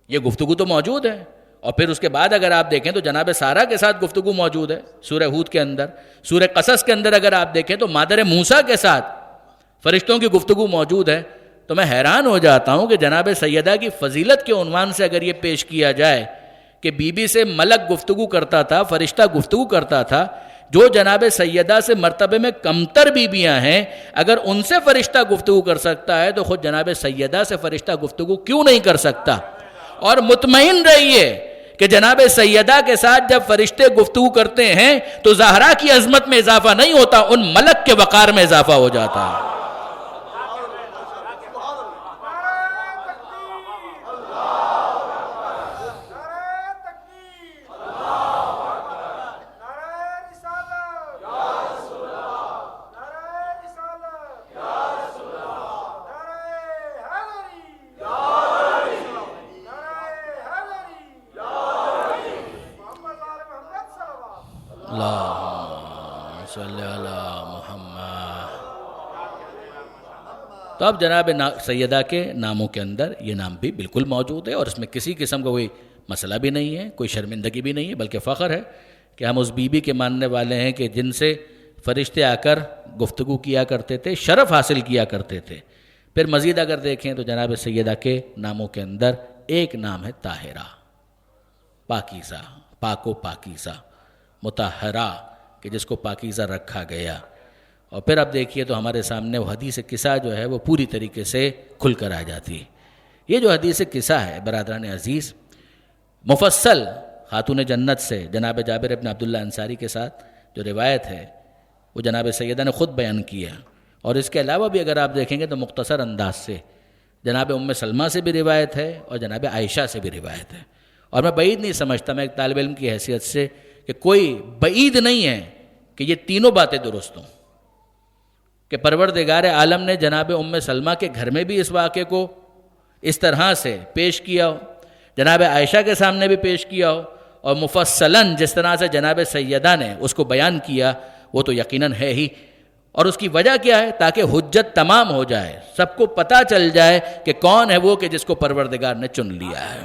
یہ گفتگو تو موجود ہے. اور پھر اس کے بعد اگر آپ دیکھیں تو جناب سارہ کے ساتھ گفتگو موجود ہے سورہ ہود کے اندر. سورہ قصص کے اندر اگر آپ دیکھیں تو مادر موسیٰ کے ساتھ فرشتوں کی گفتگو موجود ہے. تو میں حیران ہو جاتا ہوں کہ جناب سیدہ کی فضیلت کے عنوان سے اگر یہ پیش کیا جائے کہ بی بی سے ملک گفتگو کرتا تھا، فرشتہ گفتگو کرتا تھا، جو جناب سیدہ سے مرتبے میں کمتر بیویاں ہیں، اگر ان سے فرشتہ گفتگو کر سکتا ہے تو خود جناب سیدہ سے فرشتہ گفتگو کیوں نہیں کر سکتا؟ اور مطمئن رہیے کہ جناب سیدہ کے ساتھ جب فرشتے گفتگو کرتے ہیں تو زہرا کی عظمت میں اضافہ نہیں ہوتا، ان ملک کے وقار میں اضافہ ہو جاتا ہے. تو اب جناب سیدہ کے ناموں کے اندر یہ نام بھی بالکل موجود ہے، اور اس میں کسی قسم کا کوئی مسئلہ بھی نہیں ہے، کوئی شرمندگی بھی نہیں ہے، بلکہ فخر ہے کہ ہم اس بی بی کے ماننے والے ہیں کہ جن سے فرشتے آ کر گفتگو کیا کرتے تھے، شرف حاصل کیا کرتے تھے. پھر مزید اگر دیکھیں تو جناب سیدہ کے ناموں کے اندر ایک نام ہے طاہرہ، پاکیزہ، پاک و پاکیزہ، مطہرہ، کہ جس کو پاکیزہ رکھا گیا. اور پھر اب دیکھیے تو ہمارے سامنے وہ حدیث قصہ جو ہے وہ پوری طریقے سے کھل کر آ جاتی ہے. یہ جو حدیث قصہ ہے برادران عزیز، مفصل خاتون جنت سے جناب جابر ابن عبداللہ انصاری کے ساتھ جو روایت ہے وہ جناب سیدہ نے خود بیان کیا. اور اس کے علاوہ بھی اگر آپ دیکھیں گے تو مختصر انداز سے جناب ام سلمہ سے بھی روایت ہے اور جناب عائشہ سے بھی روایت ہے. اور میں بعید نہیں سمجھتا، میں ایک طالب علم کی حیثیت سے، کہ کوئی بعید نہیں ہے کہ یہ تینوں باتیں درست ہوں، کہ پروردگار عالم نے جناب ام سلمہ کے گھر میں بھی اس واقعے کو اس طرح سے پیش کیا ہو، جناب عائشہ کے سامنے بھی پیش کیا ہو، اور مفصلاً جس طرح سے جناب سیدہ نے اس کو بیان کیا وہ تو یقیناً ہے ہی. اور اس کی وجہ کیا ہے؟ تاکہ حجت تمام ہو جائے، سب کو پتہ چل جائے کہ کون ہے وہ کہ جس کو پروردگار نے چن لیا ہے.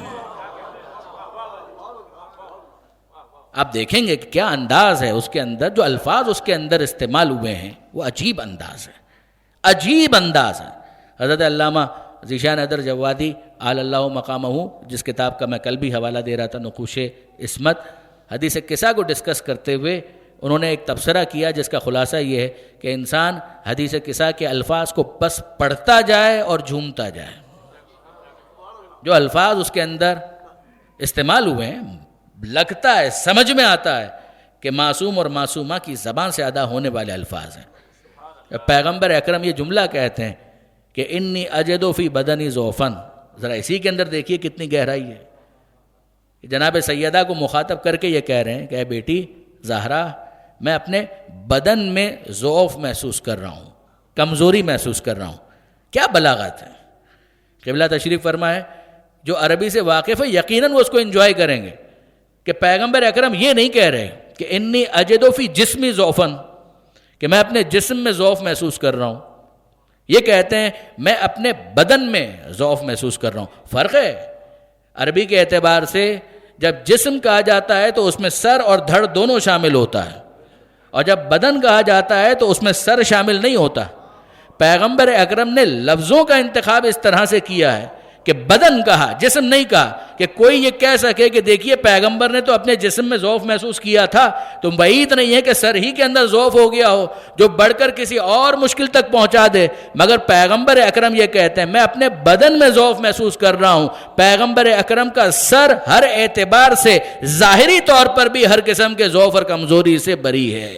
آپ دیکھیں گے کہ کیا انداز ہے اس کے اندر، جو الفاظ اس کے اندر استعمال ہوئے ہیں وہ عجیب انداز ہے، عجیب انداز ہے. حضرت علامہ ذیشان حیدر جوادی اعلی اللہ مقامہ، جس کتاب کا میں کل بھی حوالہ دے رہا تھا، نقوش عصمت، حدیث قصہ کو ڈسکس کرتے ہوئے انہوں نے ایک تبصرہ کیا جس کا خلاصہ یہ ہے کہ انسان حدیث قصہ کے الفاظ کو بس پڑھتا جائے اور جھومتا جائے. جو الفاظ اس کے اندر استعمال ہوئے ہیں لگتا ہے، سمجھ میں آتا ہے کہ معصوم اور معصومہ کی زبان سے ادا ہونے والے الفاظ ہیں. پیغمبر اکرم یہ جملہ کہتے ہیں کہ انی اجد فی بدنی ضعفا، ذرا اسی کے اندر دیکھیے کتنی گہرائی ہے. جناب سیدہ کو مخاطب کر کے یہ کہہ رہے ہیں کہ اے بیٹی زہرا، میں اپنے بدن میں ضعف محسوس کر رہا ہوں، کمزوری محسوس کر رہا ہوں. کیا بلاغت ہے. قبلہ تشریف فرمائے، جو عربی سے واقف ہے یقیناً وہ اس کو انجوائے کریں گے کہ پیغمبر اکرم یہ نہیں کہہ رہے کہ انی اجد فی جسمی ضعفا، کہ میں اپنے جسم میں ضعف محسوس کر رہا ہوں. یہ کہتے ہیں میں اپنے بدن میں ضعف محسوس کر رہا ہوں. فرق ہے. عربی کے اعتبار سے جب جسم کہا جاتا ہے تو اس میں سر اور دھڑ دونوں شامل ہوتا ہے، اور جب بدن کہا جاتا ہے تو اس میں سر شامل نہیں ہوتا. پیغمبر اکرم نے لفظوں کا انتخاب اس طرح سے کیا ہے کہ بدن کہا، جسم نہیں کہا، کہ کوئی یہ کہہ سکے کہ دیکھیے پیغمبر نے تو اپنے جسم میں ضعف محسوس کیا تھا، تو بعید نہیں ہے کہ سر ہی کے اندر ضعف ہو گیا ہو جو بڑھ کر کسی اور مشکل تک پہنچا دے. مگر پیغمبر اکرم یہ کہتے ہیں میں اپنے بدن میں ضعف محسوس کر رہا ہوں. پیغمبر اکرم کا سر ہر اعتبار سے ظاہری طور پر بھی ہر قسم کے ضعف اور کمزوری سے بری ہے.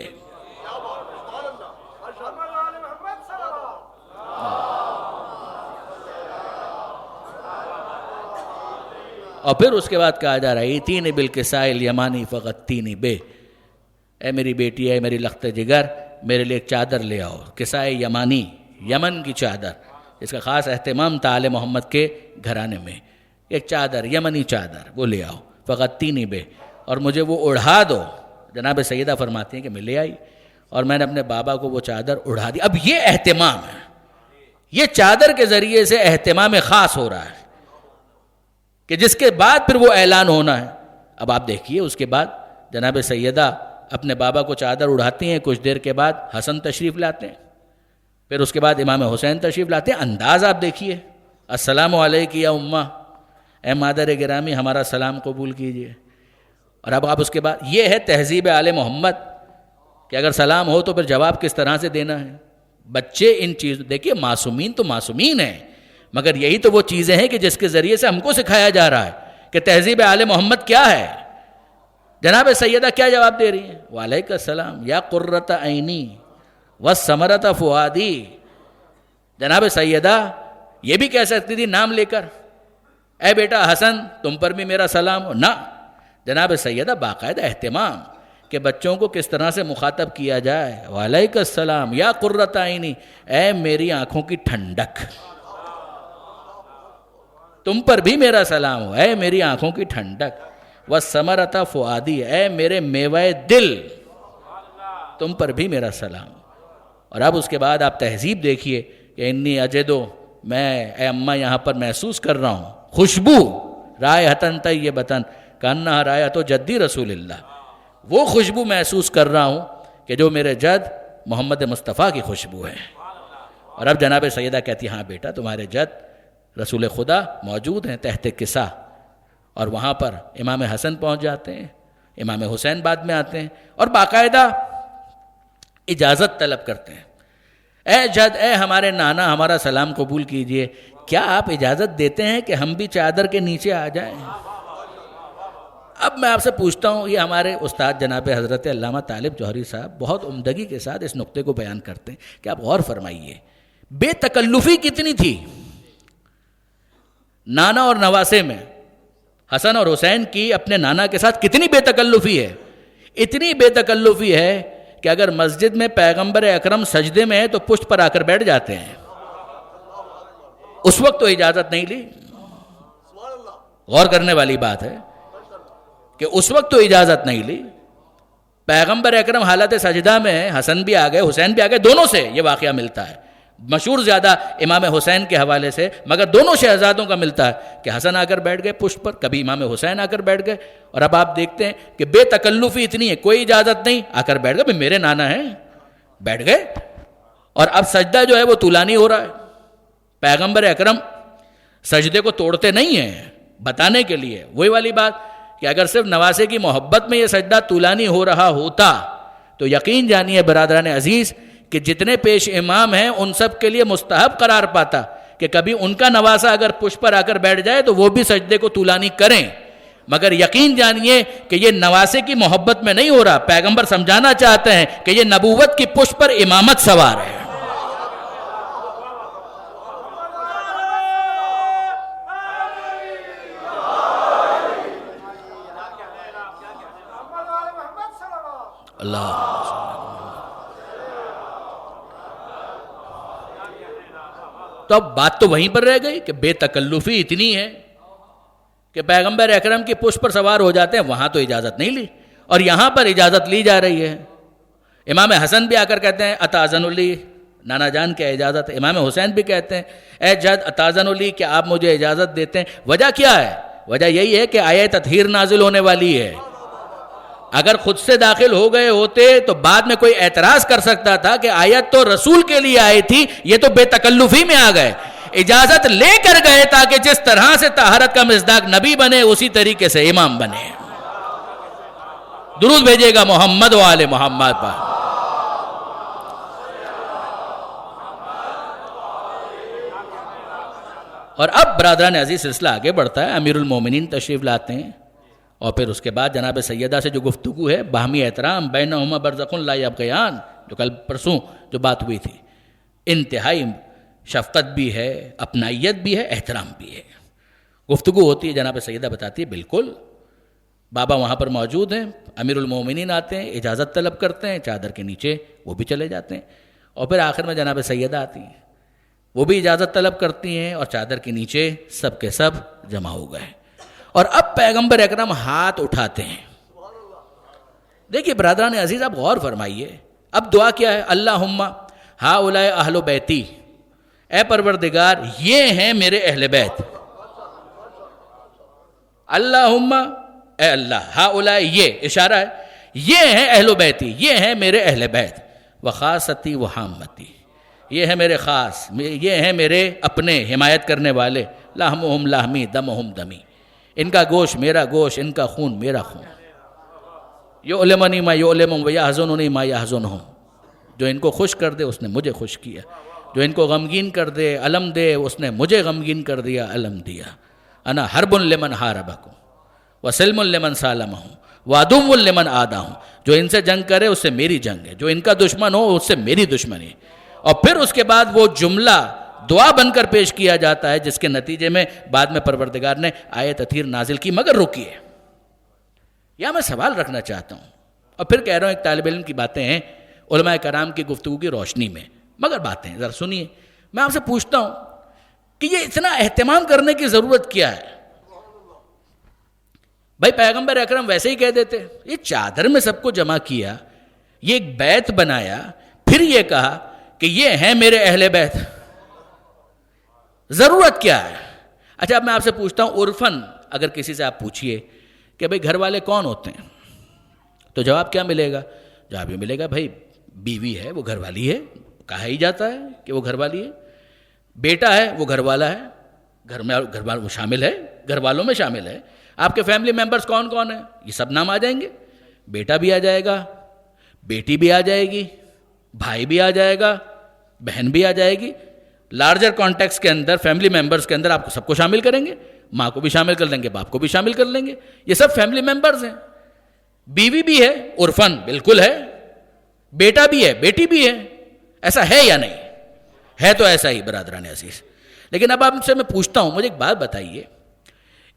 اور پھر اس کے بعد کہا جا رہا ہے ایتینی بالکساء الیمانی فغطینی بہ، اے میری بیٹی، اے میری لخت جگر، میرے لیے ایک چادر لے آؤ. کساء یمانی، یمن کی چادر، اس کا خاص اہتمام تھا آل محمد کے گھرانے میں. ایک چادر، یمنی چادر، وہ لے آؤ. فغطینی بہ، اور مجھے وہ اڑھا دو. جناب سیدہ فرماتی ہیں کہ میں لے آئی اور میں نے اپنے بابا کو وہ چادر اڑھا دی. اب یہ اہتمام ہے، یہ چادر کے ذریعے سے اہتمام خاص ہو رہا ہے کہ جس کے بعد پھر وہ اعلان ہونا ہے. اب آپ دیکھیے اس کے بعد جناب سیدہ اپنے بابا کو چادر اڑھاتی ہیں. کچھ دیر کے بعد حسن تشریف لاتے ہیں، پھر اس کے بعد امام حسین تشریف لاتے ہیں. انداز آپ دیکھیے، السلام علیک یا امہ، اے مادر گرامی ہمارا سلام قبول کیجیے. اور اب آپ اس کے بعد، یہ ہے تہذیب آل محمد کہ اگر سلام ہو تو پھر جواب کس طرح سے دینا ہے. بچے ان چیزوں، دیکھیے معصومین تو معصومین ہیں، مگر یہی تو وہ چیزیں ہیں کہ جس کے ذریعے سے ہم کو سکھایا جا رہا ہے کہ تہذیب آل محمد کیا ہے. جناب سیدہ کیا جواب دے رہی ہیں؟ وعلیکم السلام یا قرۃ عینی وثمرۃ فؤادی. جناب سیدہ یہ بھی کہہ سکتی تھی نام لے کر، اے بیٹا حسن تم پر بھی میرا سلام ہو. نہ، جناب سیدہ باقاعدہ اہتمام کہ بچوں کو کس طرح سے مخاطب کیا جائے. وعلیکم السلام یا قرۃ عینی، اے میری آنکھوں کی ٹھنڈک، تم پر بھی میرا سلام ہو، اے میری آنکھوں کی ٹھنڈک. وثمرۃ فؤادی، اے میرے میوہ دل، تم پر بھی میرا سلام. اور اب اس کے بعد آپ تہذیب دیکھیے کہ انی اجدو، میں اے اماں یہاں پر محسوس کر رہا ہوں خوشبو، رائحۃ طیبۃ کانہا رائحۃ جدی رسول اللہ. وہ خوشبو محسوس کر رہا ہوں کہ جو میرے جد محمد مصطفیٰ کی خوشبو ہے. اور اب جناب سیدہ کہتی ہاں بیٹا تمہارے جد رسول خدا موجود ہیں تحت کسا. اور وہاں پر امام حسن پہنچ جاتے ہیں، امام حسین بعد میں آتے ہیں اور باقاعدہ اجازت طلب کرتے ہیں. اے جد، اے ہمارے نانا ہمارا سلام قبول کیجئے، کیا آپ اجازت دیتے ہیں کہ ہم بھی چادر کے نیچے آ جائیں؟ اب میں آپ سے پوچھتا ہوں، یہ ہمارے استاد جناب حضرت علامہ طالب جوہری صاحب بہت عمدگی کے ساتھ اس نقطے کو بیان کرتے ہیں کہ آپ غور فرمائیے، بے تکلفی کتنی تھی نانا اور نواسے میں. حسن اور حسین کی اپنے نانا کے ساتھ کتنی بے تکلفی ہے. اتنی بے تکلفی ہے کہ اگر مسجد میں پیغمبر اکرم سجدے میں ہے تو پشت پر آ کر بیٹھ جاتے ہیں. اس وقت تو اجازت نہیں لی. غور کرنے والی بات ہے کہ اس وقت تو اجازت نہیں لی. پیغمبر اکرم حالت سجدہ میں ہے، حسن بھی آ گئے حسین بھی آ گئے، دونوں سے یہ واقعہ ملتا ہے. مشہور زیادہ امام حسین کے حوالے سے، مگر دونوں شہزادوں کا ملتا ہے کہ حسن آ کر بیٹھ گئے پشت پر، کبھی امام حسین آ کر بیٹھ گئے. اور اب آپ دیکھتے ہیں کہ بے تکلفی اتنی ہے، کوئی اجازت نہیں، آ کر بیٹھ گئے، میرے نانا ہیں، بیٹھ گئے. اور اب سجدہ جو ہے وہ طولانی ہو رہا ہے. پیغمبر اکرم سجدے کو توڑتے نہیں ہیں، بتانے کے لیے. وہی والی بات کہ اگر صرف نواسے کی محبت میں یہ سجدہ طولانی ہو رہا ہوتا تو یقین جانیے برادران عزیز کہ جتنے پیش امام ہیں ان سب کے لیے مستحب قرار پاتا کہ کبھی ان کا نواسا اگر پشت پر آ کر بیٹھ جائے تو وہ بھی سجدے کو طولانی کریں. مگر یقین جانیے کہ یہ نواسے کی محبت میں نہیں ہو رہا. پیغمبر سمجھانا چاہتے ہیں کہ یہ نبوت کی پشت پر امامت سوار ہے. اللہ تو اب بات تو وہیں پر رہ گئی کہ بے تکلفی اتنی ہے کہ پیغمبر اکرم کی پشت پر سوار ہو جاتے ہیں. وہاں تو اجازت نہیں لی اور یہاں پر اجازت لی جا رہی ہے. امام حسن بھی آ کر کہتے ہیں اتاذن لی، نانا جان کیا اجازت ہے. امام حسین بھی کہتے ہیں اے جد اتاذن لی، کہ آپ مجھے اجازت دیتے ہیں. وجہ کیا ہے؟ وجہ یہی ہے کہ آیت تطہیر نازل ہونے والی ہے. اگر خود سے داخل ہو گئے ہوتے تو بعد میں کوئی اعتراض کر سکتا تھا کہ آیت تو رسول کے لیے آئی تھی، یہ تو بے تکلفی میں آ گئے. اجازت لے کر گئے تاکہ جس طرح سے طہارت کا مصداق نبی بنے اسی طریقے سے امام بنے. درود بھیجے گا محمد و آل محمد پر. اور اب برادران عزیز سلسلہ آگے بڑھتا ہے. امیر المومنین تشریف لاتے ہیں اور پھر اس کے بعد جناب سیدہ سے جو گفتگو ہے، باہمی احترام، بینہما برزخ لا یبغیان، جو کل پرسوں جو بات ہوئی تھی، انتہائی شفقت بھی ہے، اپنائیت بھی ہے، احترام بھی ہے. گفتگو ہوتی ہے، جناب سیدہ بتاتی ہے بالکل بابا وہاں پر موجود ہیں. امیر المومنین آتے ہیں، اجازت طلب کرتے ہیں، چادر کے نیچے وہ بھی چلے جاتے ہیں. اور پھر آخر میں جناب سیدہ آتی ہیں، وہ بھی اجازت طلب کرتی ہیں اور چادر کے نیچے سب کے سب جمع ہو گئے. اور اب پیغمبر اکرم ہاتھ اٹھاتے ہیں. دیکھیے برادران عزیز آپ غور فرمائیے. اب دعا کیا ہے؟ اللہم ہؤلاء اہل بیتی، اے پروردگار یہ ہیں میرے اہل بیت. اللہم اے اللہ، ہؤلاء یہ اشارہ ہے، یہ ہیں اہل بیتی، یہ ہیں میرے اہل بیت. وخاصتی وحامتی، یہ ہے میرے خاص، یہ ہیں میرے اپنے حمایت کرنے والے. لحمہم لحمی دمہم دمی، ان کا گوشت میرا گوشت، ان کا خون میرا خون. یعلمنی ما یعلمہم ویحزننی ما یحزنہم، جو ان کو خوش کر دے اس نے مجھے خوش کیا، جو ان کو غمگین کر دے علم دے اس نے مجھے غمگین کر دیا، علم دیا. انا حرب لمن حاربکم وسلم لمن سالمہم وعدو لمن عاداہم، جو ان سے جنگ کرے اس سے میری جنگ ہے، جو ان کا دشمن ہو اس سے میری دشمنی ہے. اور پھر اس کے بعد وہ جملہ دعا بن کر پیش کیا جاتا ہے جس کے نتیجے میں بعد میں پروردگار نے آیت تطہیر نازل کی. مگر رکیے، یا میں سوال رکھنا چاہتا ہوں اور پھر کہہ رہا ہوں ایک طالب علم کی باتیں ہیں علماء کرام کی گفتگو کی روشنی میں، مگر باتیں ذرا سنیے. میں آپ سے پوچھتا ہوں کہ یہ اتنا اہتمام کرنے کی ضرورت کیا ہے؟ بھائی پیغمبر اکرم ویسے ہی کہہ دیتے، یہ چادر میں سب کو جمع کیا، یہ ایک بیت بنایا، پھر یہ کہا کہ یہ ہیں میرے اہل بیت. ضرورت کیا ہے؟ اچھا اب میں آپ سے پوچھتا ہوں عرفاً اگر کسی سے آپ پوچھئے کہ بھئی گھر والے کون ہوتے ہیں تو جواب کیا ملے گا؟ جواب یہ ملے گا بھائی بیوی ہے وہ گھر والی ہے، کہا ہی جاتا ہے کہ وہ گھر والی ہے. بیٹا ہے وہ گھر والا ہے، گھر والا وہ شامل ہے، گھر والوں میں شامل ہے. آپ کے فیملی ممبرز کون کون ہیں؟ یہ سب نام آ جائیں گے. بیٹا بھی آ جائے گا، بیٹی بھی آ جائے گی، بھائی بھی آ جائے گا، بہن بھی آ جائے گی. لارجر کانٹیکس کے اندر فیملی ممبرز کے اندر آپ کو سب کو شامل کریں گے. ماں کو بھی شامل کر لیں گے، باپ کو بھی شامل کر لیں گے، یہ سب فیملی ممبرز ہیں. بیوی بھی ہے، عرفن بالکل ہے، بیٹا بھی ہے، بیٹی بھی ہے. ایسا ہے یا نہیں؟ ہے تو ایسا ہی برادران عزیز. لیکن اب آپ سے میں پوچھتا ہوں، مجھے ایک بات بتائیے،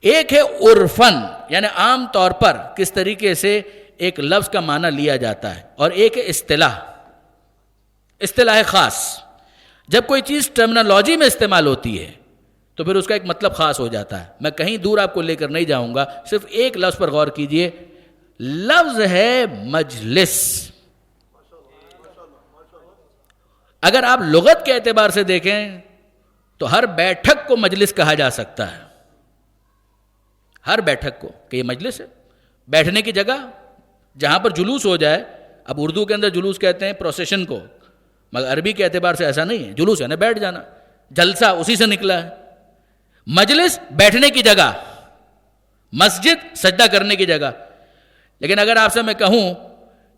ایک ہے عرفن یعنی عام طور پر کس طریقے سے ایک لفظ کا معنی لیا جاتا ہے، اور ایک ہے اصطلاح خاص. جب کوئی چیز ٹرمنالوجی میں استعمال ہوتی ہے تو پھر اس کا ایک مطلب خاص ہو جاتا ہے. میں کہیں دور آپ کو لے کر نہیں جاؤں گا، صرف ایک لفظ پر غور کیجئے. لفظ ہے مجلس. اگر آپ لغت کے اعتبار سے دیکھیں تو ہر بیٹھک کو مجلس کہا جا سکتا ہے. ہر بیٹھک کو کہ یہ مجلس ہے، بیٹھنے کی جگہ جہاں پر جلوس ہو جائے. اب اردو کے اندر جلوس کہتے ہیں پروسیشن کو، مگر عربی کے اعتبار سے ایسا نہیں ہے. جلوس یعنی بیٹھ جانا، جلسہ اسی سے نکلا ہے. مجلس بیٹھنے کی جگہ، مسجد سجدہ کرنے کی جگہ. لیکن اگر آپ سے میں کہوں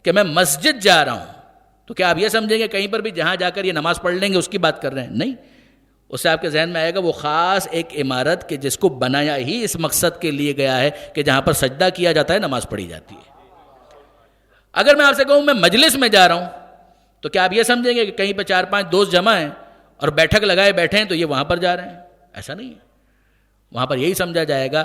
کہ میں مسجد جا رہا ہوں تو کیا آپ یہ سمجھیں گے کہیں پر بھی جہاں جا کر یہ نماز پڑھ لیں گے اس کی بات کر رہے ہیں؟ نہیں. اس سے آپ کے ذہن میں آئے گا وہ خاص ایک عمارت کہ جس کو بنایا ہی اس مقصد کے لیے گیا ہے کہ جہاں پر سجدہ کیا جاتا ہے، نماز پڑھی جاتی ہے. اگر میں آپ سے کہوں میں مجلس میں جا رہا ہوں تو کیا آپ یہ سمجھیں گے کہ کہیں پہ 4-5 دوست جمع ہیں اور بیٹھک لگائے بیٹھے ہیں تو یہ وہاں پر جا رہے ہیں؟ ایسا نہیں ہے. وہاں پر یہی سمجھا جائے گا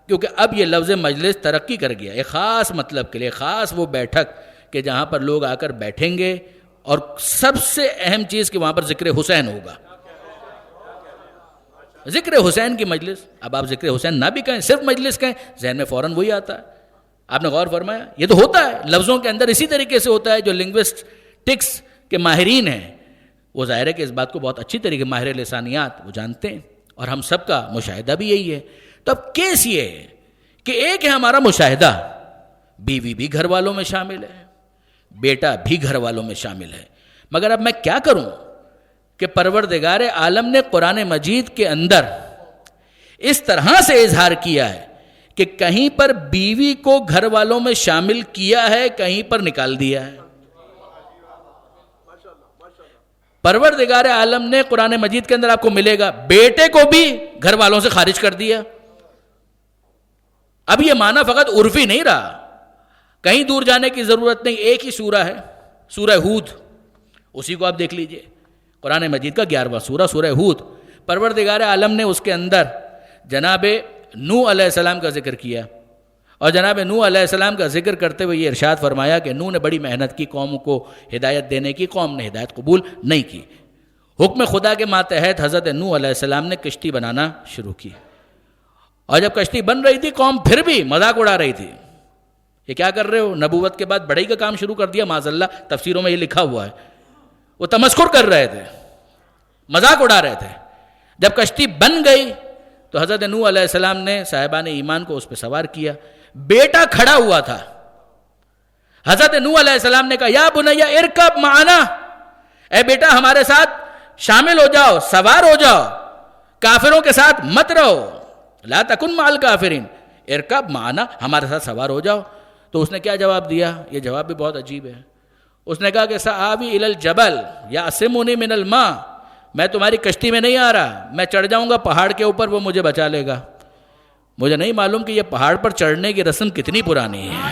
کیونکہ اب یہ لفظ مجلس ترقی کر گیا ایک خاص مطلب کے لیے، خاص وہ بیٹھک کہ جہاں پر لوگ آ کر بیٹھیں گے، اور سب سے اہم چیز کہ وہاں پر ذکر حسین ہوگا. ذکر حسین کی مجلس. اب آپ ذکر حسین نہ بھی کہیں، صرف مجلس کہیں، ذہن میں فوراً وہی آتا ہے. آپ نے غور فرمایا؟ یہ تو ہوتا ہے لفظوں کے اندر اسی طریقے سے ہوتا ہے. جو لنگوسٹکس کے ماہرین ہیں وہ ظاہر ہے کہ اس بات کو بہت اچھی طریقے، ماہر لسانیات وہ جانتے ہیں، اور ہم سب کا مشاہدہ بھی یہی ہے. تو اب کیس یہ ہے کہ ایک ہے ہمارا مشاہدہ، بیوی بھی گھر والوں میں شامل ہے، بیٹا بھی گھر والوں میں شامل ہے. مگر اب میں کیا کروں کہ پروردگار عالم نے قرآن مجید کے اندر اس طرح سے اظہار کیا ہے کہ کہیں پر بیوی کو گھر والوں میں شامل کیا ہے، کہیں پر نکال دیا ہے. پروردگار عالم نے قرآن مجید کے اندر آپ کو ملے گا بیٹے کو بھی گھر والوں سے خارج کر دیا. اب یہ معنی فقط عرفی نہیں رہا، کہیں دور جانے کی ضرورت نہیں. ایک ہی سورہ ہے، سورہ ہود، اسی کو آپ دیکھ لیجئے. قرآن مجید کا 11واں سورہ، سورہ ہود. پروردگار عالم نے اس کے اندر جناب نوح علیہ السلام کا ذکر کیا، اور جناب نوح علیہ السلام کا ذکر کرتے ہوئے یہ ارشاد فرمایا کہ نوح نے بڑی محنت کی قوم کو ہدایت دینے کی، قوم نے ہدایت قبول نہیں کی. حکم خدا کے ماتحت حضرت نوح علیہ السلام نے کشتی بنانا شروع کی، اور جب کشتی بن رہی تھی قوم پھر بھی مذاق اڑا رہی تھی. یہ کیا کر رہے ہو؟ نبوت کے بعد بڑائی کا کام شروع کر دیا. معاذ اللہ، تفسیروں میں یہ لکھا ہوا ہے. وہ تمسخر کر رہے تھے، مذاق اڑا رہے تھے. جب کشتی بن گئی تو حضرت نوح علیہ السلام نے صاحبان ایمان کو اس پہ سوار کیا. بیٹا کھڑا ہوا تھا. حضرت نوح علیہ السلام نے کہا یا بنیا ارکب معنا، اے بیٹا ہمارے ساتھ شامل ہو جاؤ، سوار ہو جاؤ، کافروں کے ساتھ مت رہو. لا تکن مع الکافرین، ارکب معنا، ہمارے ساتھ سوار ہو جاؤ. تو اس نے کیا جواب دیا؟ یہ جواب بھی بہت عجیب ہے. اس نے کہا کہ سآوی الی الجبل یعصمنی من الماء، میں تمہاری کشتی میں نہیں آ رہا، میں چڑھ جاؤں گا پہاڑ کے اوپر، وہ مجھے بچا لے گا. مجھے نہیں معلوم کہ یہ پہاڑ پر چڑھنے کی رسم کتنی پرانی ہے.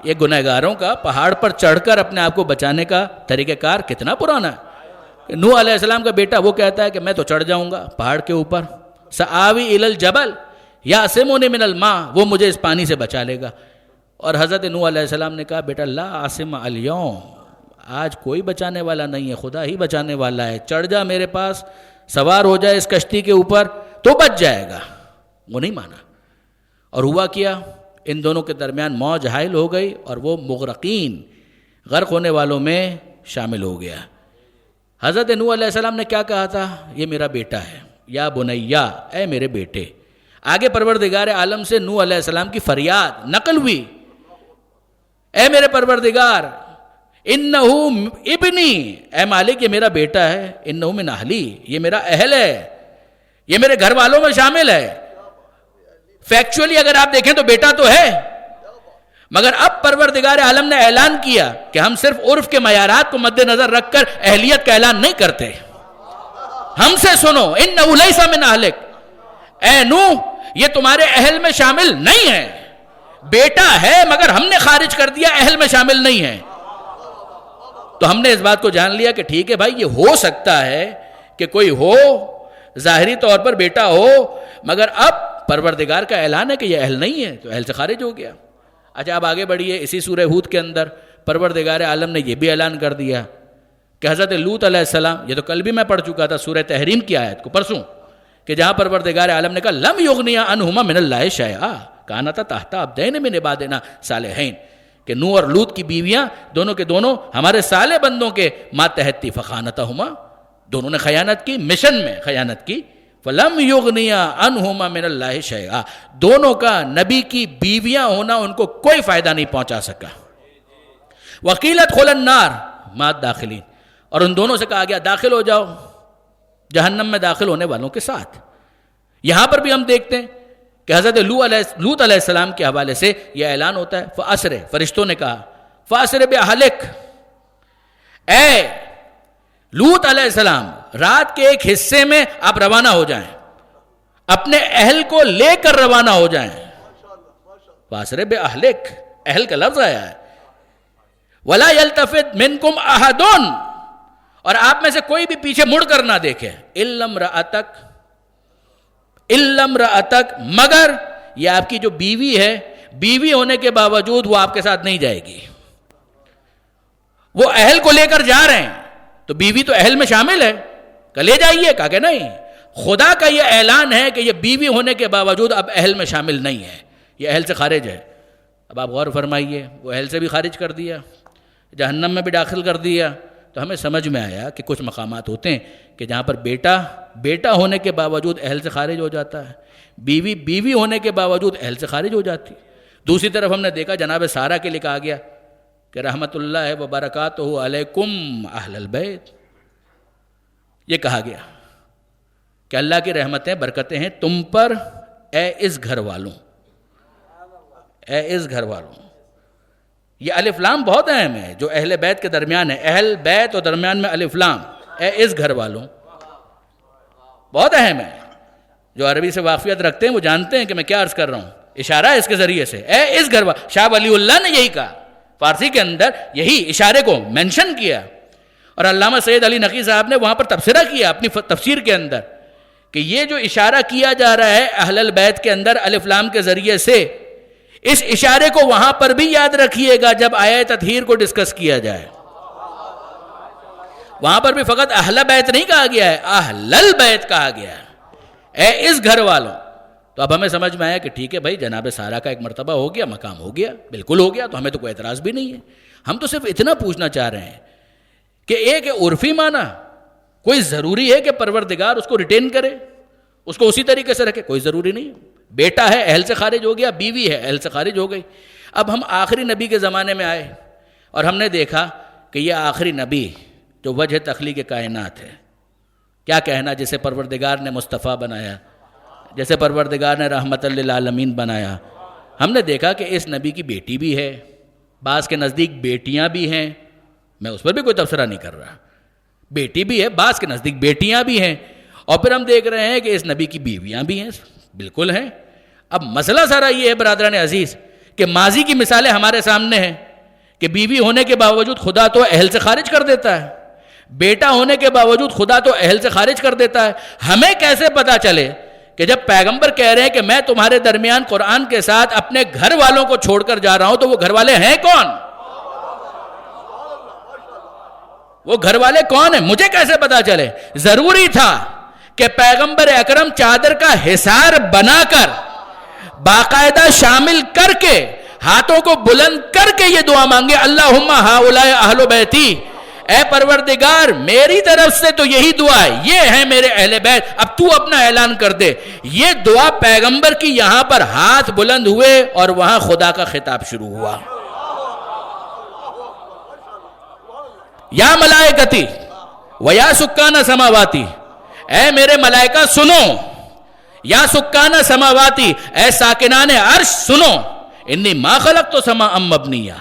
یہ گنہگاروں کا پہاڑ پر چڑھ کر اپنے آپ کو بچانے کا طریقہ کار کتنا پرانا ہے. نوح علیہ السلام کا بیٹا وہ کہتا ہے کہ میں تو چڑھ جاؤں گا پہاڑ کے اوپر، سآوی الی الجبل یعصمنی من الماء، وہ مجھے اس پانی سے بچا لے گا. اور حضرت نوح علیہ السلام نے کہا بیٹا لا عاصم الیوم، آج کوئی بچانے والا نہیں ہے، خدا ہی بچانے والا ہے. چڑھ جا میرے پاس، سوار ہو جائے اس کشتی کے اوپر تو بچ جائے گا. وہ نہیں مانا. اور ہوا کیا؟ ان دونوں کے درمیان موج حائل ہو گئی اور وہ مغرقین، غرق ہونے والوں میں شامل ہو گیا. حضرت نوح علیہ السلام نے کیا کہا تھا؟ یہ میرا بیٹا ہے، یا بنیا، اے میرے بیٹے. آگے پروردگار عالم سے نوح علیہ السلام کی فریاد نقل ہوئی، اے میرے پروردگار، انہو ابنی، اے مالک یہ میرا بیٹا ہے، انہو من اہلی، یہ میرا اہل ہے، یہ میرے گھر والوں میں شامل ہے. فیکچولی اگر آپ دیکھیں تو بیٹا تو ہے، مگر اب پروردگار عالم نے اعلان کیا کہ ہم صرف عرف کے معیارات کو مد نظر رکھ کر اہلیت کا اعلان نہیں کرتے. ہم سے سنو انہ لیس من اہلک، اے نوح یہ تمہارے اہل میں شامل نہیں ہے. بیٹا ہے مگر ہم نے خارج کر دیا، اہل میں شامل نہیں ہے. تو ہم نے اس بات کو جان لیا کہ ٹھیک ہے بھائی، یہ ہو سکتا ہے کہ کوئی ہو ظاہری طور پر بیٹا ہو، مگر اب پروردگار کا اعلان ہے کہ یہ اہل نہیں ہے، تو اہل سے خارج ہو گیا. اچھا اب آگے بڑھیے، اسی سورہ ہود کے اندر پروردگار عالم نے یہ بھی اعلان کر دیا کہ حضرت لوط علیہ السلام، یہ تو کل بھی میں پڑھ چکا تھا سورہ تحریم کی آیت کو پرسوں، کہ جہاں پروردگار عالم نے کہا لم یغنیا عنہما من اللہ شیئا کانتا تحت عبدین من عبادنا صالحین، کہ نوح اور لوط کی بیویاں دونوں کے دونوں ہمارے صالح بندوں کے ماتحت تھی، فخانتہما، دونوں نے خیانت کی، مشن میں خیانت کی. فلم یغنیا عنہما من اللہ شیئا، دونوں کا نبی کی بیویاں ہونا ان کو کوئی فائدہ نہیں پہنچا سکا. وقیل ادخلوا النار مع الداخلین، اور ان دونوں سے کہا گیا داخل ہو جاؤ جہنم میں داخل ہونے والوں کے ساتھ. یہاں پر بھی ہم دیکھتے ہیں کہ حضرت لوط علیہ السلام کے حوالے سے یہ اعلان ہوتا ہے. فأسر، فرشتوں نے کہا فأسر بأہلک، اے لوط علیہ السلام رات کے ایک حصے میں آپ روانہ ہو جائیں، اپنے اہل کو لے کر روانہ ہو جائیں. فأسر بأہلک، اہل کا لفظ آیا ہے. ولا یلتفت منکم احد، اور آپ میں سے کوئی بھی پیچھے مڑ کر نہ دیکھے. الا امرأتک، مگر یہ آپ کی جو بیوی ہے، بیوی ہونے کے باوجود وہ آپ کے ساتھ نہیں جائے گی. وہ اہل کو لے کر جا رہے ہیں تو بیوی تو اہل میں شامل ہے، کہ لے جائیے، کہا کہ نہیں. خدا کا یہ اعلان ہے کہ یہ بیوی ہونے کے باوجود اب اہل میں شامل نہیں ہے، یہ اہل سے خارج ہے. اب آپ غور فرمائیے، وہ اہل سے بھی خارج کر دیا، جہنم میں بھی داخل کر دیا. تو ہمیں سمجھ میں آیا کہ کچھ مقامات ہوتے ہیں کہ جہاں پر بیٹا ہونے کے باوجود اہل سے خارج ہو جاتا ہے، بیوی ہونے کے باوجود اہل سے خارج ہو جاتی. دوسری طرف ہم نے دیکھا جناب سارہ کے لیے کہا گیا کہ رحمت اللہ و برکاتہ علیکم اہل البیت، یہ کہا گیا کہ اللہ کی رحمتیں برکتیں ہیں تم پر اے اس گھر والوں، اے اس گھر والوں. یہ الف لام بہت اہم ہے جو اہل بیت کے درمیان ہے، اہل بیت اور درمیان میں الف لام، اے اس گھر والوں بہت اہم ہے. جو عربی سے واقفیت رکھتے ہیں وہ جانتے ہیں کہ میں کیا عرض کر رہا ہوں. اشارہ ہے اس کے ذریعے سے، اے اس گھر والوں. شاہ ولی اللہ نے یہی کہا، فارسی کے اندر یہی اشارے کو مینشن کیا. اور علامہ سید علی نقی صاحب نے وہاں پر تبصرہ کیا اپنی تفسیر کے اندر کہ یہ جو اشارہ کیا جا رہا ہے اہل البیت کے اندر الف لام کے ذریعے سے، اس اشارے کو وہاں پر بھی یاد رکھیے گا جب آیت تطہیر کو ڈسکس کیا جائے. وہاں پر بھی فقط اہل بیت نہیں کہا گیا ہے، اہل البیت کہا گیا ہے، اے اس گھر والوں. تو اب ہمیں سمجھ میں آیا کہ ٹھیک ہے بھائی، جناب سارہ کا ایک مرتبہ ہو گیا، مقام ہو گیا، بالکل ہو گیا، تو ہمیں تو کوئی اعتراض بھی نہیں ہے. ہم تو صرف اتنا پوچھنا چاہ رہے ہیں کہ ایک عرفی معنی کوئی ضروری ہے کہ پروردگار اس کو ریٹین کرے، اس کو اسی طریقے سے رکھے؟ کوئی ضروری نہیں. بیٹا ہے اہل سے خارج ہو گیا، بیوی ہے اہل سے خارج ہو گئی. اب ہم آخری نبی کے زمانے میں آئے اور ہم نے دیکھا کہ یہ آخری نبی جو وجہ تخلیق کائنات ہے، کیا کہنا، جسے پروردگار نے مصطفیٰ بنایا، جیسے پروردگار نے رحمت للعالمین بنایا. ہم نے دیکھا کہ اس نبی کی بیٹی بھی ہے، بعض کے نزدیک بیٹیاں بھی ہیں، میں اس پر بھی کوئی تبصرہ نہیں کر رہا، بیٹی بھی ہے، بعض کے نزدیک بیٹیاں بھی ہیں. اور پھر ہم دیکھ رہے ہیں کہ اس نبی کی بیویاں بھی ہیں، بالکل ہیں. اب مسئلہ سارا یہ ہے برادران عزیز کہ ماضی کی مثالیں ہمارے سامنے ہیں کہ بیوی ہونے کے باوجود خدا تو اہل سے خارج کر دیتا ہے، بیٹا ہونے کے باوجود خدا تو اہل سے خارج کر دیتا ہے. ہمیں کیسے پتا چلے کہ جب پیغمبر کہہ رہے ہیں کہ میں تمہارے درمیان قرآن کے ساتھ اپنے گھر والوں کو چھوڑ کر جا رہا ہوں، تو وہ گھر والے ہیں کون؟ وہ گھر والے کون ہیں؟ مجھے کیسے پتا چلے؟ ضروری تھا کہ پیغمبر اکرم چادر کا حصار بنا کر باقاعدہ شامل کر کے ہاتھوں کو بلند کر کے یہ دعا مانگے، اللہم ہؤلاء اہل بیتی، اے پروردگار میری طرف سے تو یہی دعا ہے، یہ ہے میرے اہل بیت، اب تو اپنا اعلان کر دے. یہ دعا پیغمبر کی یہاں پر ہاتھ بلند ہوئے اور وہاں خدا کا خطاب شروع ہوا. یا ملائکتی و یا سکان سماواتی، اے میرے ملائکہ سنو، یا سکان سماواتی، اے ساکنان عرش سنو، انی ما خلقت سماء مبنیہ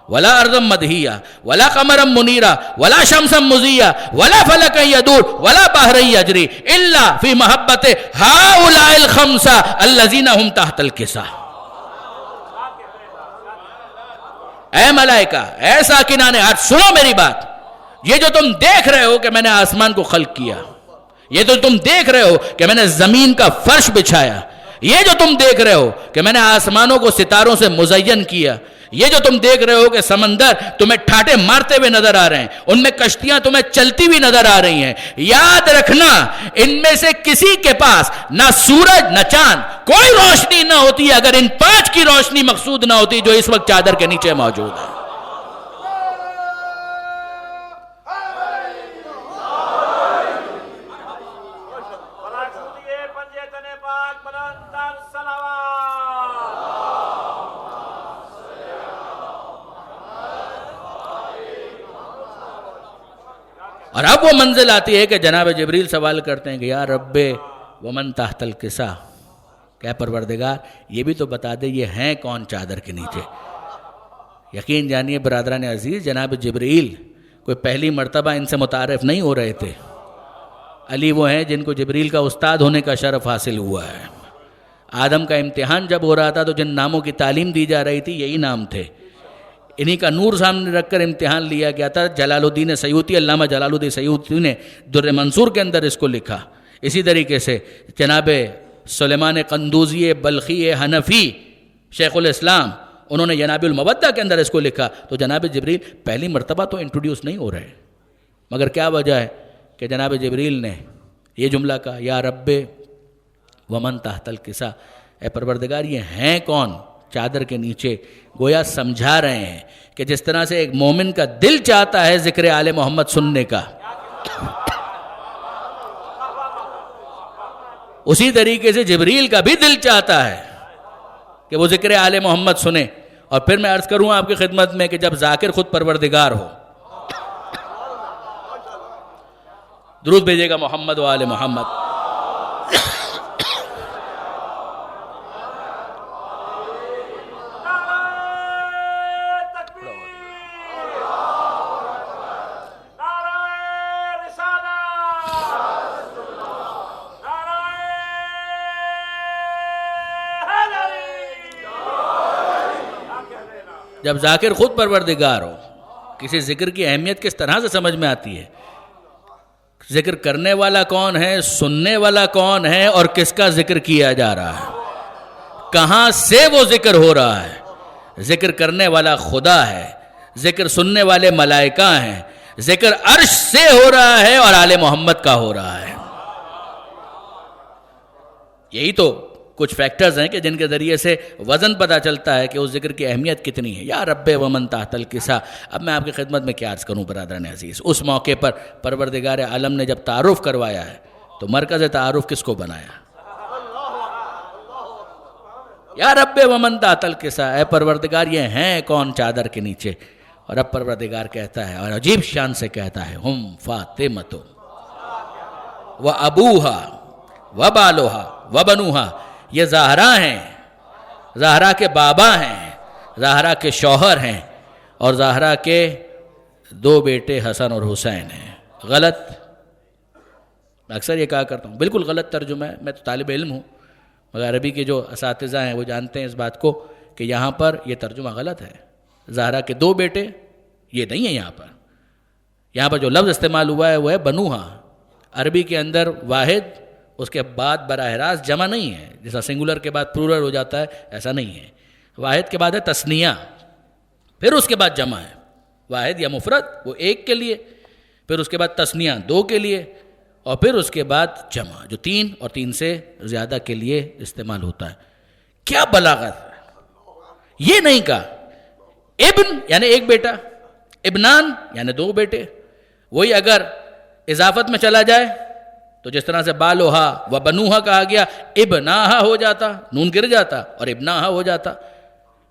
ولا ارضا مدحیہ ولا قمرا منیرا ولا شمسا مضیہ ولا فلکا یدور ولا بحرا یجری الا فی محبت ہؤلاء الخمسہ الذین هم تحت الکسا. اے ملائکہ، اے ساکنان عرش، سنو میری بات. یہ جو تم دیکھ رہے ہو کہ میں نے آسمان کو خلق کیا، یہ جو تم دیکھ رہے ہو کہ میں نے زمین کا فرش بچھایا، یہ جو تم دیکھ رہے ہو کہ میں نے آسمانوں کو ستاروں سے مزین کیا، یہ جو تم دیکھ رہے ہو کہ سمندر تمہیں ٹھاٹے مارتے ہوئے نظر آ رہے ہیں، ان میں کشتیاں تمہیں چلتی ہوئی نظر آ رہی ہیں، یاد رکھنا ان میں سے کسی کے پاس نہ سورج نہ چاند کوئی روشنی نہ ہوتی اگر ان 5 کی روشنی مقصود نہ ہوتی جو اس وقت چادر کے نیچے موجود ہے. اور اب وہ منزل آتی ہے کہ جناب جبریل سوال کرتے ہیں کہ یا رب ومن تحت الکسا، کہ پروردگار یہ بھی تو بتا دے یہ ہیں کون چادر کے نیچے. یقین جانیے برادران عزیز، جناب جبریل کوئی پہلی مرتبہ ان سے متعارف نہیں ہو رہے تھے. علی وہ ہیں جن کو جبریل کا استاد ہونے کا شرف حاصل ہوا ہے. آدم کا امتحان جب ہو رہا تھا تو جن ناموں کی تعلیم دی جا رہی تھی یہی نام تھے. انہی کا نور سامنے رکھ کر امتحان لیا گیا تھا. جلال الدین سیوطی، علامہ جلال الدین سیوطی نے در منصور کے اندر اس کو لکھا. اسی طریقے سے جناب سلیمان قندوزی بلخی حنفی شیخ الاسلام، انہوں نے جناب المودہ کے اندر اس کو لکھا. تو جناب جبریل پہلی مرتبہ تو انٹروڈیوس نہیں ہو رہے، مگر کیا وجہ ہے کہ جناب جبریل نے یہ جملہ کہا یا رب ومن تحت الکسا، اے پروردگار یہ ہیں کون چادر کے نیچے. گویا سمجھا رہے ہیں کہ جس طرح سے ایک مومن کا دل چاہتا ہے ذکر آل محمد سننے کا، اسی طریقے سے جبریل کا بھی دل چاہتا ہے کہ وہ ذکر آل محمد سنے. اور پھر میں عرض کروں آپ کی خدمت میں کہ جب ذاکر خود پروردگار ہو، درود بھیجے گا محمد و آل محمد. جب ذاکر خود پروردگار ہو، کسی ذکر کی اہمیت کس طرح سے سمجھ میں آتی ہے. ذکر کرنے والا کون ہے، سننے والا کون ہے، اور کس کا ذکر کیا جا رہا ہے، کہاں سے وہ ذکر ہو رہا ہے. ذکر کرنے والا خدا ہے، ذکر سننے والے ملائکہ ہیں، ذکر عرش سے ہو رہا ہے اور آل محمد کا ہو رہا ہے. یہی تو کچھ فیکٹرز ہیں کہ جن کے ذریعے سے وزن پتہ چلتا ہے کہ اس ذکر کی اہمیت کتنی ہے. یا رب ومن تحت الکسا. اب میں آپ کی خدمت میں کیا عرض کروں برادران عزیز، اس موقع پر پروردگار عالم نے جب تعارف کروایا ہے تو مرکز تعارف کس کو بنایا؟ یا رب ومن تحت الکسا، اے پروردگار یہ ہیں کون چادر کے نیچے. اور اب پروردگار کہتا ہے اور عجیب شان سے کہتا ہے ہم فاطمہ و ابوہا و بالوہا و بنوہا، یہ زہرا ہیں، زہرا کے بابا ہیں، زہرا کے شوہر ہیں، اور زہرا کے 2 بیٹے حسن اور حسین ہیں. غلط، میں اکثر یہ کہا کرتا ہوں بالکل غلط ترجمہ ہے. میں تو طالب علم ہوں، مگر عربی کے جو اساتذہ ہیں وہ جانتے ہیں اس بات کو کہ یہاں پر یہ ترجمہ غلط ہے. زہرا کے 2 بیٹے یہ نہیں ہے. یہاں پر جو لفظ استعمال ہوا ہے وہ ہے بنوہا. عربی کے اندر واحد اس کے بعد براہ راست جمع نہیں ہے، جیسا سنگولر کے بعد پلورل ہو جاتا ہے ایسا نہیں ہے. واحد کے بعد ہے تثنیہ، پھر اس کے بعد جمع ہے. واحد یا مفرد وہ 1 کے لیے، پھر اس کے بعد تثنیہ 2 کے لیے، اور پھر اس کے بعد جمع جو 3 اور 3 سے زیادہ کے لیے استعمال ہوتا ہے. کیا بلاغت ہے! یہ نہیں کہا ابن یعنی 1 بیٹا، ابنان یعنی 2 بیٹے. وہی اگر اضافت میں چلا جائے تو جس طرح سے بالوہا و بنوہا کہا گیا، ابناہا ہو جاتا، نون گر جاتا اور ابناہا ہو جاتا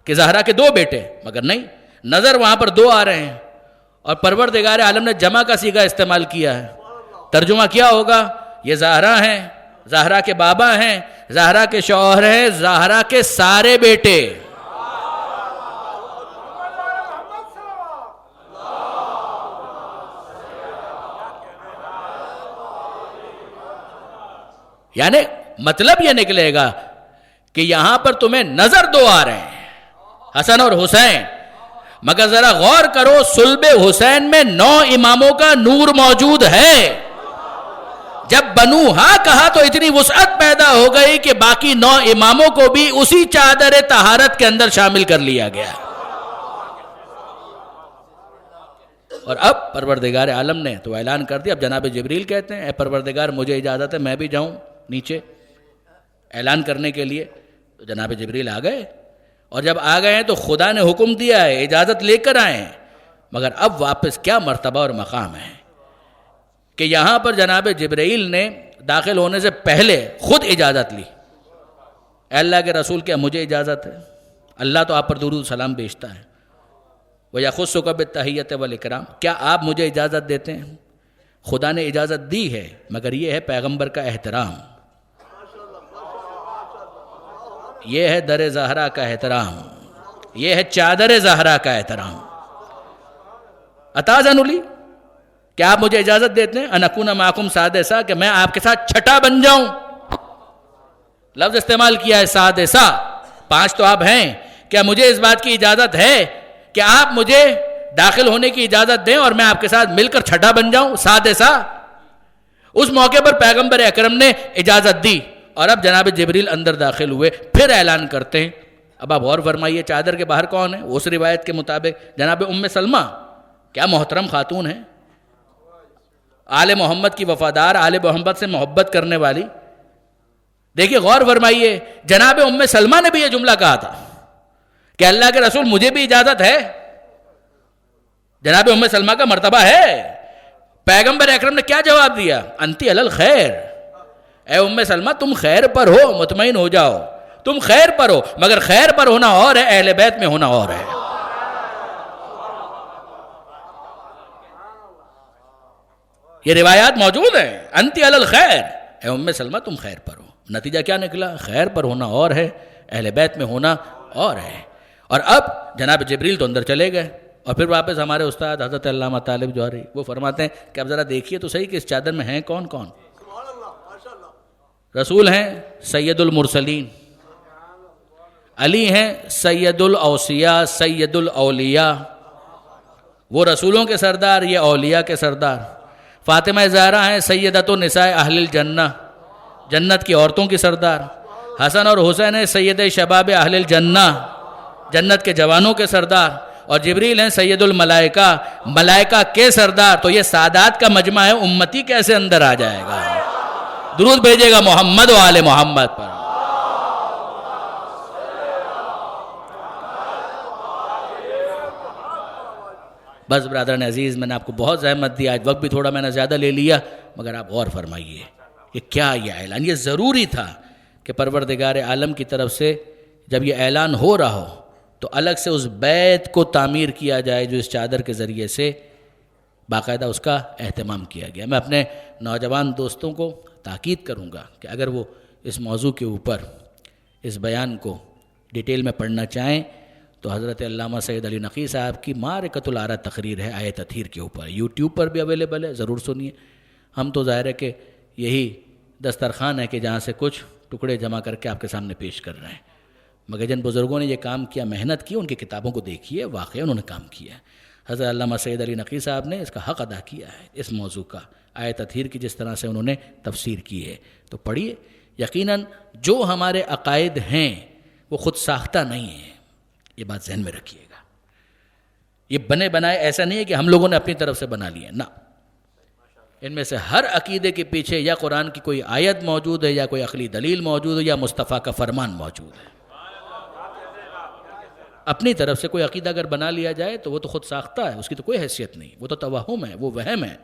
کہ زہرا کے 2 بیٹے. مگر نہیں، نظر وہاں پر 2 آ رہے ہیں اور پروردگار عالم نے جمع کا صیغہ استعمال کیا ہے. ترجمہ کیا ہوگا؟ یہ زہرا ہیں، زہرا کے بابا ہیں، زہرا کے شوہر ہیں، زہرا کے سارے بیٹے. یعنی مطلب یہ نکلے گا کہ یہاں پر تمہیں نظر دو آ رہے ہیں، حسن اور حسین، مگر ذرا غور کرو صلب حسین میں 9 اماموں کا نور موجود ہے۔ جب بنو ہا کہا تو اتنی وسعت پیدا ہو گئی کہ باقی 9 اماموں کو بھی اسی چادر طہارت کے اندر شامل کر لیا گیا۔ اور اب پروردگار عالم نے تو اعلان کر دیا، اب جناب جبریل کہتے ہیں اے پروردگار مجھے اجازت ہے میں بھی جاؤں نیچے اعلان کرنے کے لیے۔ تو جناب جبریل آ گئے، اور جب آ گئے ہیں تو خدا نے حکم دیا ہے اجازت لے کر آئے ہیں، مگر اب واپس کیا مرتبہ اور مقام ہے کہ یہاں پر جناب جبرائیل نے داخل ہونے سے پہلے خود اجازت لی۔ اے اللہ کے رسول کیا مجھے اجازت ہے؟ اللہ تو آپ پر درود و سلام بھیجتا ہے، وَيَخُصُّكَ بِالتَّحِيَّةِ وَالْإِكْرَامِ، کیا آپ مجھے اجازت دیتے ہیں؟ خدا نے اجازت دی ہے، مگر یہ ہے پیغمبر کا احترام، یہ ہے در زہرا کا احترام، یہ ہے چادر زہرا کا احترام۔ اَتَأْذَنُ لِي، کیا آپ مجھے اجازت دیتے ہیں ان اکون معکم سادسا، کہ میں آپ کے ساتھ چھٹا بن جاؤں؟ لفظ استعمال کیا ہے سادسا، 5 تو آپ ہیں، کیا مجھے اس بات کی اجازت ہے کہ آپ مجھے داخل ہونے کی اجازت دیں اور میں آپ کے ساتھ مل کر چھٹا بن جاؤں؟ سادسا۔ اس موقع پر پیغمبر اکرم نے اجازت دی، اور اب جناب جبریل اندر داخل ہوئے، پھر اعلان کرتے ہیں۔ اب آپ غور فرمائیے چادر کے باہر کون ہے؟ اس روایت کے مطابق جناب ام سلمہ، کیا محترم خاتون ہے، آل محمد کی وفادار، آل محمد سے محبت کرنے والی۔ دیکھیے غور فرمائیے، جناب ام سلمہ نے بھی یہ جملہ کہا تھا کہ اللہ کے رسول مجھے بھی اجازت ہے۔ جناب ام سلمہ کا مرتبہ ہے۔ پیغمبر اکرم نے کیا جواب دیا؟ انتی علی الخیر، اے ام سلمہ تم خیر پر ہو، مطمئن ہو جاؤ، تم خیر پر ہو، مگر خیر پر ہونا اور ہے، اہل بیت میں ہونا اور ہے۔ یہ روایات موجود ہیں، انتی علی الخیر، اے ام سلمہ تم خیر پر ہو۔ نتیجہ کیا نکلا؟ خیر پر ہونا اور ہے، اہل بیت میں ہونا اور ہے۔ اور اب جناب جبریل تو اندر چلے گئے، اور پھر واپس ہمارے استاد حضرت علامہ طالب جوہری وہ فرماتے ہیں کہ اب ذرا دیکھیے تو صحیح کہ اس چادر میں ہیں کون کون؟ رسول ہیں سید المرسلین، علی ہیں سید الاوصیاء، سید الاولیاء، وہ رسولوں کے سردار، یہ اولیاء کے سردار۔ فاطمہ زہرا ہیں سیدۃ النساء اہل الجنہ، جنت کی عورتوں کی سردار۔ حسن اور حسین ہیں سید شباب اہل الجنہ، جنت کے جوانوں کے سردار۔ اور جبریل ہیں سید الملائکہ، ملائکہ کے سردار۔ تو یہ سادات کا مجمع ہے، امتی کیسے اندر آ جائے گا؟ درود بھیجے گا محمد و آل محمد پر۔ بس برادران عزیز، میں نے آپ کو بہت زحمت دی، آج وقت بھی تھوڑا میں نے زیادہ لے لیا، مگر آپ غور فرمائیے کہ کیا یہ اعلان، یہ ضروری تھا کہ پروردگار عالم کی طرف سے جب یہ اعلان ہو رہا ہو تو الگ سے اس بیت کو تعمیر کیا جائے جو اس چادر کے ذریعے سے باقاعدہ اس کا اہتمام کیا گیا۔ میں اپنے نوجوان دوستوں کو تاکید کروں گا کہ اگر وہ اس موضوع کے اوپر اس بیان کو ڈیٹیل میں پڑھنا چاہیں تو حضرت علامہ سید علی نقی صاحب کی معرکۃ الآراء تقریر ہے آیت تطہیر کے اوپر، یوٹیوب پر بھی اویلیبل ہے، ضرور سنیے۔ ہم تو ظاہر ہے کہ یہی دسترخوان ہے کہ جہاں سے کچھ ٹکڑے جمع کر کے آپ کے سامنے پیش کر رہے ہیں، مگر جن بزرگوں نے یہ کام کیا، محنت کی، ان کی کتابوں کو دیکھیے، واقعی انہوں نے کام کیا ہے۔ حضرت علامہ سید علی نقی صاحب نے اس کا حق ادا کیا ہے، اس موضوع کا، آیت تطہیر کی جس طرح سے انہوں نے تفسیر کی ہے، تو پڑھیے۔ یقیناً جو ہمارے عقائد ہیں وہ خود ساختہ نہیں ہیں، یہ بات ذہن میں رکھیے گا۔ یہ بنے بنائے ایسا نہیں ہے کہ ہم لوگوں نے اپنی طرف سے بنا لیے، نہ، ان میں سے ہر عقیدے کے پیچھے یا قرآن کی کوئی آیت موجود ہے، یا کوئی عقلی دلیل موجود ہے، یا مصطفیٰ کا فرمان موجود ہے۔ اپنی طرف سے کوئی عقیدہ اگر بنا لیا جائے تو وہ تو خود ساختہ ہے، اس کی تو کوئی حیثیت نہیں، وہ تو توہم ہے، وہ وہم ہے۔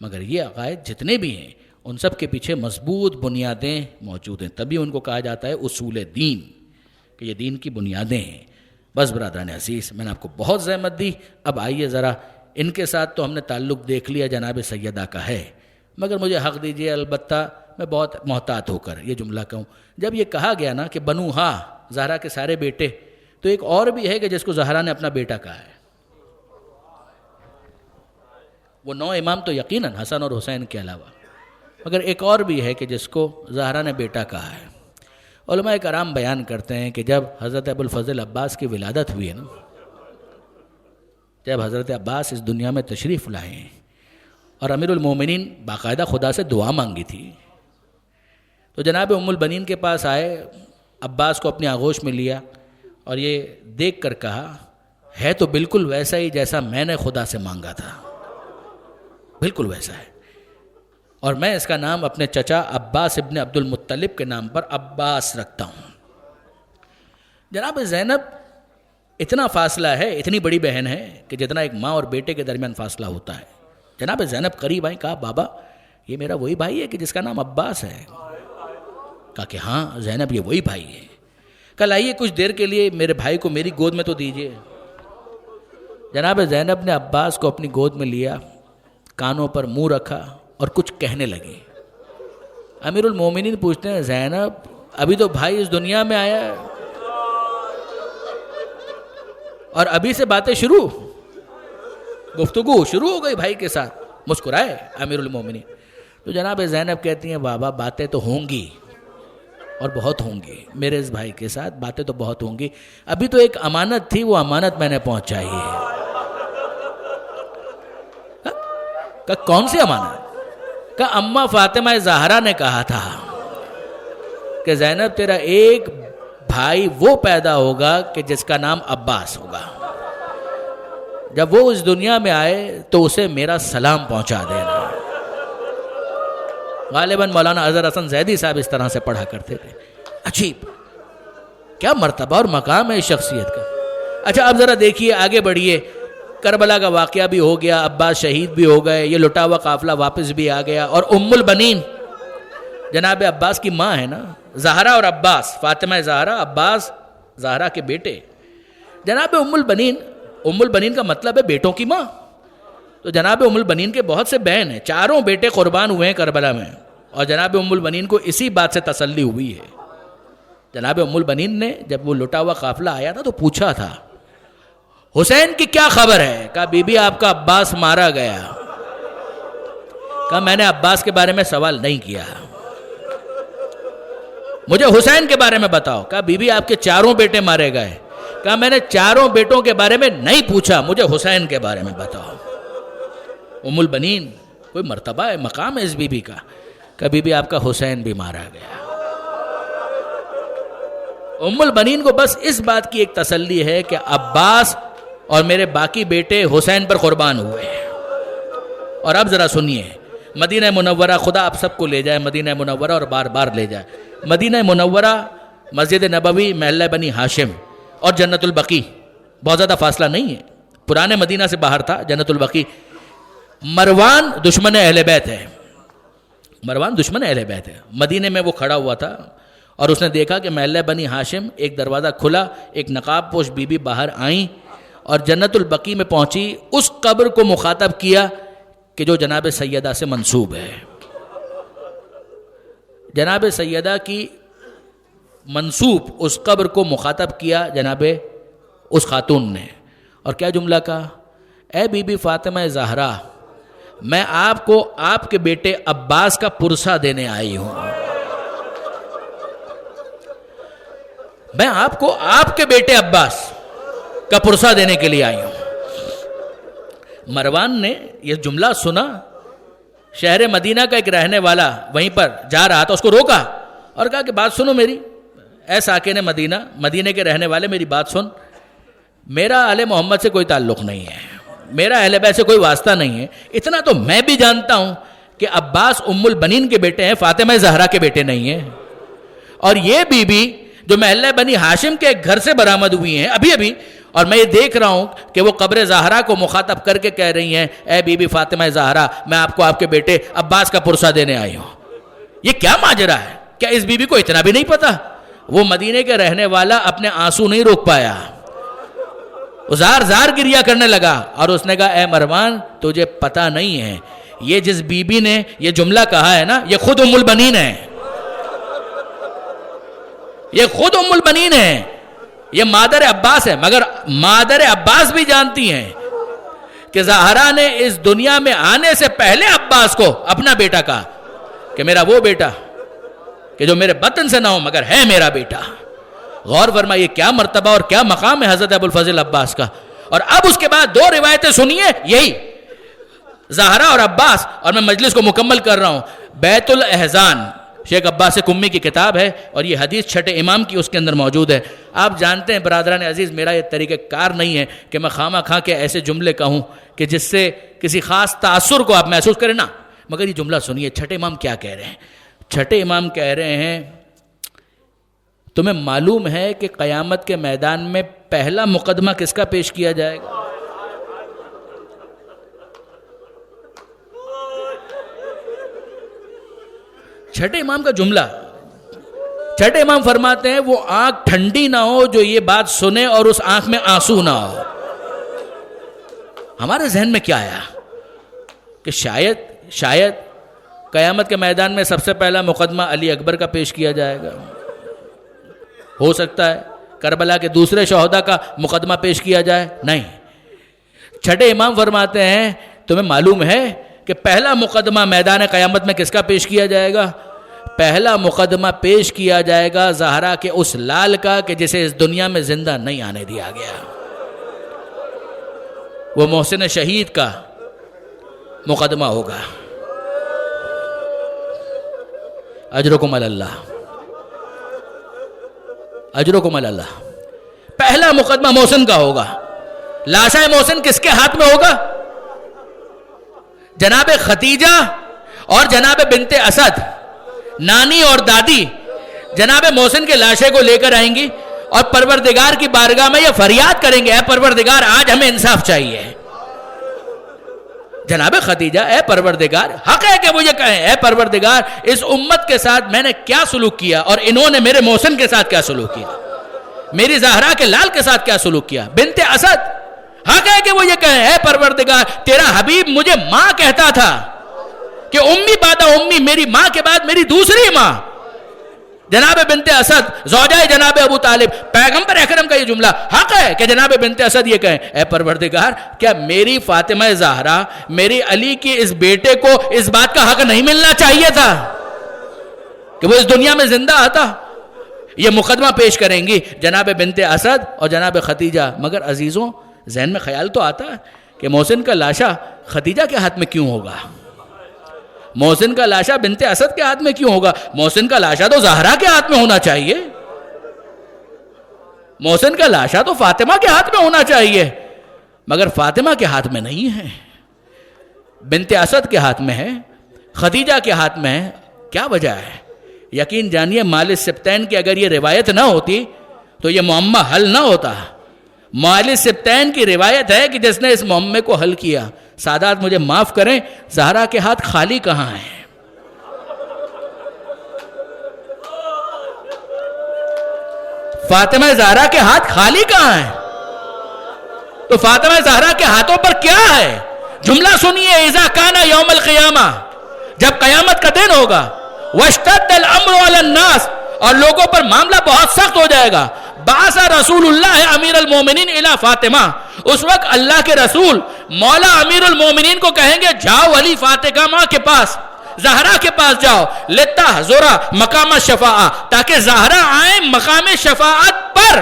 مگر یہ عقائد جتنے بھی ہیں ان سب کے پیچھے مضبوط بنیادیں موجود ہیں، تبھی ان کو کہا جاتا ہے اصول دین، کہ یہ دین کی بنیادیں ہیں۔ بس برادران عزیز، میں نے آپ کو بہت زحمت دی، اب آئیے ذرا ان کے ساتھ تو ہم نے تعلق دیکھ لیا، جناب سیدہ کا ہے، مگر مجھے حق دیجئے البتہ میں بہت محتاط ہو کر یہ جملہ کہوں۔ جب یہ کہا گیا نا کہ بنو ہا، زہرا کے سارے بیٹے، تو ایک اور بھی ہے کہ جس کو زہرا نے اپنا بیٹا کہا ہے، وہ 9 امام تو یقیناً حسن اور حسین کے علاوہ، مگر ایک اور بھی ہے کہ جس کو زہرا نے بیٹا کہا ہے. علماء کرام بیان کرتے ہیں کہ جب حضرت ابو الفضل عباس کی ولادت ہوئی ہے نا، جب حضرت عباس اس دنیا میں تشریف لائے ہیں اور امیر المومنین باقاعدہ خدا سے دعا مانگی تھی، تو جناب ام البنین کے پاس آئے، عباس کو اپنی آغوش میں لیا اور یہ دیکھ کر کہا ہے تو بالکل ویسا ہی جیسا میں نے خدا سے مانگا تھا، بالکل ویسا ہے، اور میں اس کا نام اپنے چچا عباس ابن عبد المطلب کے نام پر عباس رکھتا ہوں. جناب زینب اتنا فاصلہ ہے، اتنی بڑی بہن ہے کہ جتنا ایک ماں اور بیٹے کے درمیان فاصلہ ہوتا ہے. جناب زینب قریب آئیں، کہا بابا یہ میرا وہی بھائی ہے کہ جس کا نام عباس ہے؟ کہا کہ ہاں زینب یہ وہی بھائی ہے. کل آئیے کچھ دیر کے لیے میرے بھائی کو میری گود میں تو دیجیے. جناب زینب نے عباس کو اپنی گود میں لیا، کانوں پر منہ رکھا اور کچھ کہنے لگی. امیر المومنین پوچھتے ہیں زینب ابھی تو بھائی اس دنیا میں آیا ہے اور ابھی سے باتیں شروع، گفتگو شروع ہو گئی بھائی کے ساتھ. مسکرائے امیر المومنین. تو جناب زینب کہتی ہیں بابا باتیں تو ہوں گی اور بہت ہوں گی، میرے اس بھائی کے ساتھ باتیں تو بہت ہوں گی، ابھی تو ایک امانت تھی، وہ امانت میں نے پہنچائی ہے. کہ کون سی امانت؟ کہ اماں فاطمہ زہرا نے کہا تھا کہ زینب تیرا ایک بھائی وہ پیدا ہوگا کہ جس کا نام عباس ہوگا، جب وہ اس دنیا میں آئے تو اسے میرا سلام پہنچا دینا. غالباً مولانا اظہر حسن زیدی صاحب اس طرح سے پڑھا کرتے تھے. عجیب کیا مرتبہ اور مقام ہے اس شخصیت کا. اچھا اب ذرا دیکھیے، آگے بڑھیے. کربلا کا واقعہ بھی ہو گیا، عباس شہید بھی ہو گئے، یہ لٹا ہوا قافلہ واپس بھی آ گیا، اور ام البنین جناب عباس کی ماں ہے نا، زہرا اور عباس، فاطمہ زہرا عباس زہرا کے بیٹے. جناب ام البنین کا مطلب ہے بیٹوں کی ماں. تو جناب ام البنین کے بہت سے بہن ہیں، چاروں بیٹے قربان ہوئے ہیں کربلا میں، اور جناب ام البنین کو اسی بات سے تسلی ہوئی ہے. جناب ام البنین نے جب وہ لٹا ہوا قافلہ آیا تھا تو پوچھا تھا حسین کی کیا خبر ہے؟ کہا بی بی آپ کا عباس مارا گیا. کہا میں نے عباس کے بارے میں سوال نہیں کیا، مجھے حسین کے بارے میں بتاؤ. کہا بی بی آپ کے چاروں بیٹے مارے گئے. کہا میں نے چاروں بیٹوں کے بارے میں نہیں پوچھا، مجھے حسین کے بارے میں بتاؤ. ام البنین کوئی مرتبہ ہے، مقام ہے اس بی بی کا. کہ بی بی آپ کا حسین بھی مارا گیا. ام البنین کو بس اس بات کی ایک تسلی ہے کہ عباس اور میرے باقی بیٹے حسین پر قربان ہوئے. اور اب ذرا سنیے، مدینہ منورہ، خدا آپ سب کو لے جائے مدینہ منورہ اور بار بار لے جائے. مدینہ منورہ، مسجد نبوی، محلہ بنی ہاشم اور جنت البقیع، بہت زیادہ فاصلہ نہیں ہے، پرانے مدینہ سے باہر تھا جنت البقیع. مروان دشمن اہل بیت ہے، مروان دشمن اہل بیت ہے. مدینے میں وہ کھڑا ہوا تھا اور اس نے دیکھا کہ محلہ بنی ہاشم ایک دروازہ کھلا، ایک نقاب پوش بی بی باہر آئیں اور جنت البقیع میں پہنچی. اس قبر کو مخاطب کیا کہ جو جناب سیدہ سے منسوب ہے. جناب سیدہ کی منسوب اس قبر کو مخاطب کیا جناب اس خاتون نے، اور کیا جملہ کہا؟ اے بی بی فاطمہ زہرا، میں آپ کو آپ کے بیٹے عباس کا پرسہ دینے آئی ہوں. میں آپ کو آپ کے بیٹے عباس کا پرسہ دینے کے لیے آئی ہوں. مروان نے یہ جملہ سنا، شہر مدینہ کا ایک رہنے والا وہیں پر جا رہا تھا، اس کو روکا اور کہا کہ بات سنو میری، اے ساکن مدینہ، مدینہ کے رہنے والے میری بات سن. میرا اہل محمد سے کوئی تعلق نہیں ہے، میرا اہل بیت سے کوئی واسطہ نہیں ہے. اتنا تو میں بھی جانتا ہوں کہ عباس ام البنین کے بیٹے ہیں، فاطمہ زہرا کے بیٹے نہیں ہیں. اور یہ بی بی جو محلہ بنی ہاشم کے گھر سے برآمد ہوئی ہیں ابھی ابھی، اور میں یہ دیکھ رہا ہوں کہ وہ قبر زہرا کو مخاطب کر کے کہہ رہی ہیں اے بی بی فاطمہ زہرا، میں آپ کو آپ کے بیٹے عباس کا پرسہ دینے آئی ہوں. یہ کیا ماجرا ہے؟ کیا اس بی بی کو اتنا بھی نہیں پتا؟ وہ مدینے کے رہنے والا اپنے آنسو نہیں روک پایا، زار زار گریا کرنے لگا اور اس نے کہا اے مروان، تجھے پتا نہیں ہے یہ جس بی بی نے یہ جملہ کہا ہے نا، یہ خود ام البنین ہے، یہ خود ام البنین ہے، یہ مادر عباس ہے. مگر مادر عباس بھی جانتی ہیں کہ زہرا نے اس دنیا میں آنے سے پہلے عباس کو اپنا بیٹا کہا کہ کہ میرا وہ بیٹا کہ جو میرے بطن سے نہ ہو مگر ہے میرا بیٹا. غور فرمائیے کیا مرتبہ اور کیا مقام ہے حضرت ابوالفضل عباس کا. اور اب اس کے بعد دو روایتیں سنیے, یہی زہرا اور عباس, اور میں مجلس کو مکمل کر رہا ہوں. بیت الاحزان شیخ عباس کمی کی کتاب ہے, اور یہ حدیث چھٹے امام کی اس کے اندر موجود ہے. آپ جانتے ہیں برادران عزیز, میرا یہ طریقہ کار نہیں ہے کہ میں خامہ خواہ کے ایسے جملے کہوں کہ جس سے کسی خاص تاثر کو آپ محسوس کریں نا, مگر یہ جملہ سنیے چھٹے امام کیا کہہ رہے ہیں. چھٹے امام کہہ رہے ہیں تمہیں معلوم ہے کہ قیامت کے میدان میں پہلا مقدمہ کس کا پیش کیا جائے گا؟ چھٹے امام کا جملہ. چھٹے امام فرماتے ہیں وہ آنکھ ٹھنڈی نہ ہو جو یہ بات سنے اور اس آنکھ میں آنسو نہ ہو. ہمارے ذہن میں کیا آیا کہ شاید قیامت کے میدان میں سب سے پہلا مقدمہ علی اکبر کا پیش کیا جائے گا. ہو سکتا ہے کربلا کے دوسرے شہداء کا مقدمہ پیش کیا جائے. نہیں, چھٹے امام فرماتے ہیں تمہیں معلوم ہے کہ پہلا مقدمہ میدان قیامت میں کس کا پیش کیا جائے گا؟ پہلا مقدمہ پیش کیا جائے گا زہرا کے اس لال کا کہ جسے اس دنیا میں زندہ نہیں آنے دیا گیا. وہ محسن شہید کا مقدمہ ہوگا. اجرکم علی اللہ, اجرکم علی اللہ. پہلا مقدمہ محسن کا ہوگا. لاشا محسن کس کے ہاتھ میں ہوگا؟ جناب ختیجہ اور جناب بنت اسد, نانی اور دادی جناب محسن کے لاشے کو لے کر آئیں گی اور پروردگار کی بارگاہ میں یہ فریاد کریں گے, اے پروردگار آج ہمیں انصاف چاہیے. جناب ختیجہ, اے پروردگار, حق ہے کہ وہ یہ کہیں اے پروردگار اس امت کے ساتھ میں نے کیا سلوک کیا اور انہوں نے میرے محسن کے ساتھ کیا سلوک کیا, میری زہرا کے لال کے ساتھ کیا سلوک کیا. بنت اسد, حق ہے کہ وہ یہ کہیں اے پروردگار تیرا حبیب مجھے ماں کہتا تھا کہ امی بعد امی, میری ماں کے بعد میری دوسری ماں. جناب بنت اسد زوجہ جناب ابو طالب, پیغمبر اکرم کا یہ جملہ, حق ہے کہ جناب بنت اسد یہ کہیں اے پروردگار کیا میری فاطمہ زہرا, میری علی کی اس بیٹے کو اس بات کا حق نہیں ملنا چاہیے تھا کہ وہ اس دنیا میں زندہ آتا؟ یہ مقدمہ پیش کریں گی جناب بنت اسد اور جناب ختیجہ. مگر عزیزوں ذہن میں خیال تو آتا ہے کہ محسن کا لاشا ختیجہ کے ہاتھ میں کیوں ہوگا؟ محسن کا لاشا بنت اسد کے ہاتھ میں کیوں ہوگا؟ محسن کا لاشا تو زہرا کے ہاتھ میں ہونا چاہیے. محسن کا لاشا تو فاطمہ کے ہاتھ میں ہونا چاہیے, مگر فاطمہ کے ہاتھ میں نہیں ہے, بنت اسد کے ہاتھ میں ہے, ختیجہ کے ہاتھ میں ہے. کیا وجہ ہے؟ یقین جانیے مال سبتین کی اگر یہ روایت نہ ہوتی تو یہ معمہ حل نہ ہوتا. مال سبتین کی روایت ہے کہ جس نے اس معمے کو حل کیا. سادات مجھے معاف کریں, زہرا کے ہاتھ خالی کہاں ہیں؟ فاطمہ زہرا کے ہاتھ خالی کہاں ہیں؟ تو فاطمہ زہرا کے ہاتھوں پر کیا ہے؟ جملہ سنیے, اذا کان یوم القیامہ, جب قیامت کا دن ہوگا, واشتد الامر علی الناس, اور لوگوں پر معاملہ بہت سخت ہو جائے گا. بعث رسول اللہ امیر المومنین الی فاطمہ, اس وقت اللہ کے رسول مولا امیر المومنین کو کہیں گے جاؤ علی فاطمہ کے پاس, زہرا کے پاس جاؤ, لتحضر مقام الشفاعہ, تاکہ زہرا آئیں مقام شفاعت پر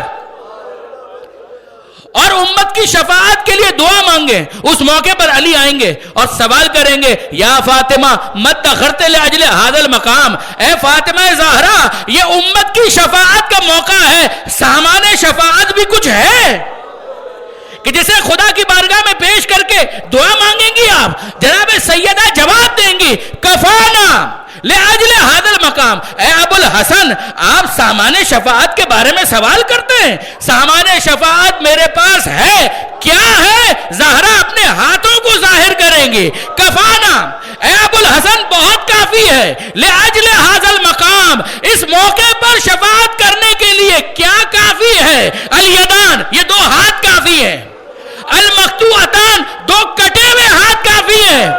اور امت کی شفاعت کے لیے دعا مانگیں. اس موقع پر علی آئیں گے اور سوال کریں گے یا فاطمہ مت تخرت لاجل ھذا المقام, اے فاطمہ زہرا یہ امت کی شفاعت کا موقع ہے, سامان شفاعت بھی کچھ ہے کہ جسے خدا کی بارگاہ میں پیش کر کے دعا مانگیں گی آپ؟ جناب سیدہ جواب دیں گی کفانا لأجل ھذا المقام. اے ابو الحسن, آپ سامان شفاعت کے بارے میں سوال کرتے ہیں, سامان شفاعت میرے پاس ہے. کیا ہے؟ زہرا اپنے ہاتھوں کو ظاہر کریں گے. کفانا, اے ابو الحسن بہت کافی ہے. لأجل ھذا المقام, اس موقع پر شفاعت کرنے کے لیے کیا کافی ہے؟ الیدان, یہ دو ہاتھ کافی ہیں. المقطوعتان, دو کٹے ہوئے ہاتھ کافی ہیں.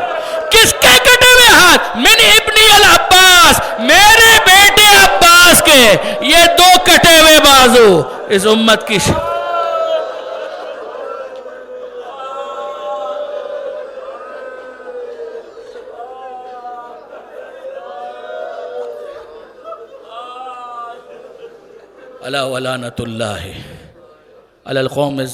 کس کے کٹے ہوئے ہاتھ؟ من ابنی العباس, میرے بیٹے عباس کے. یہ دو کٹے ہوئے بازو اس امت کی الا ولانۃ اللہ علی القوم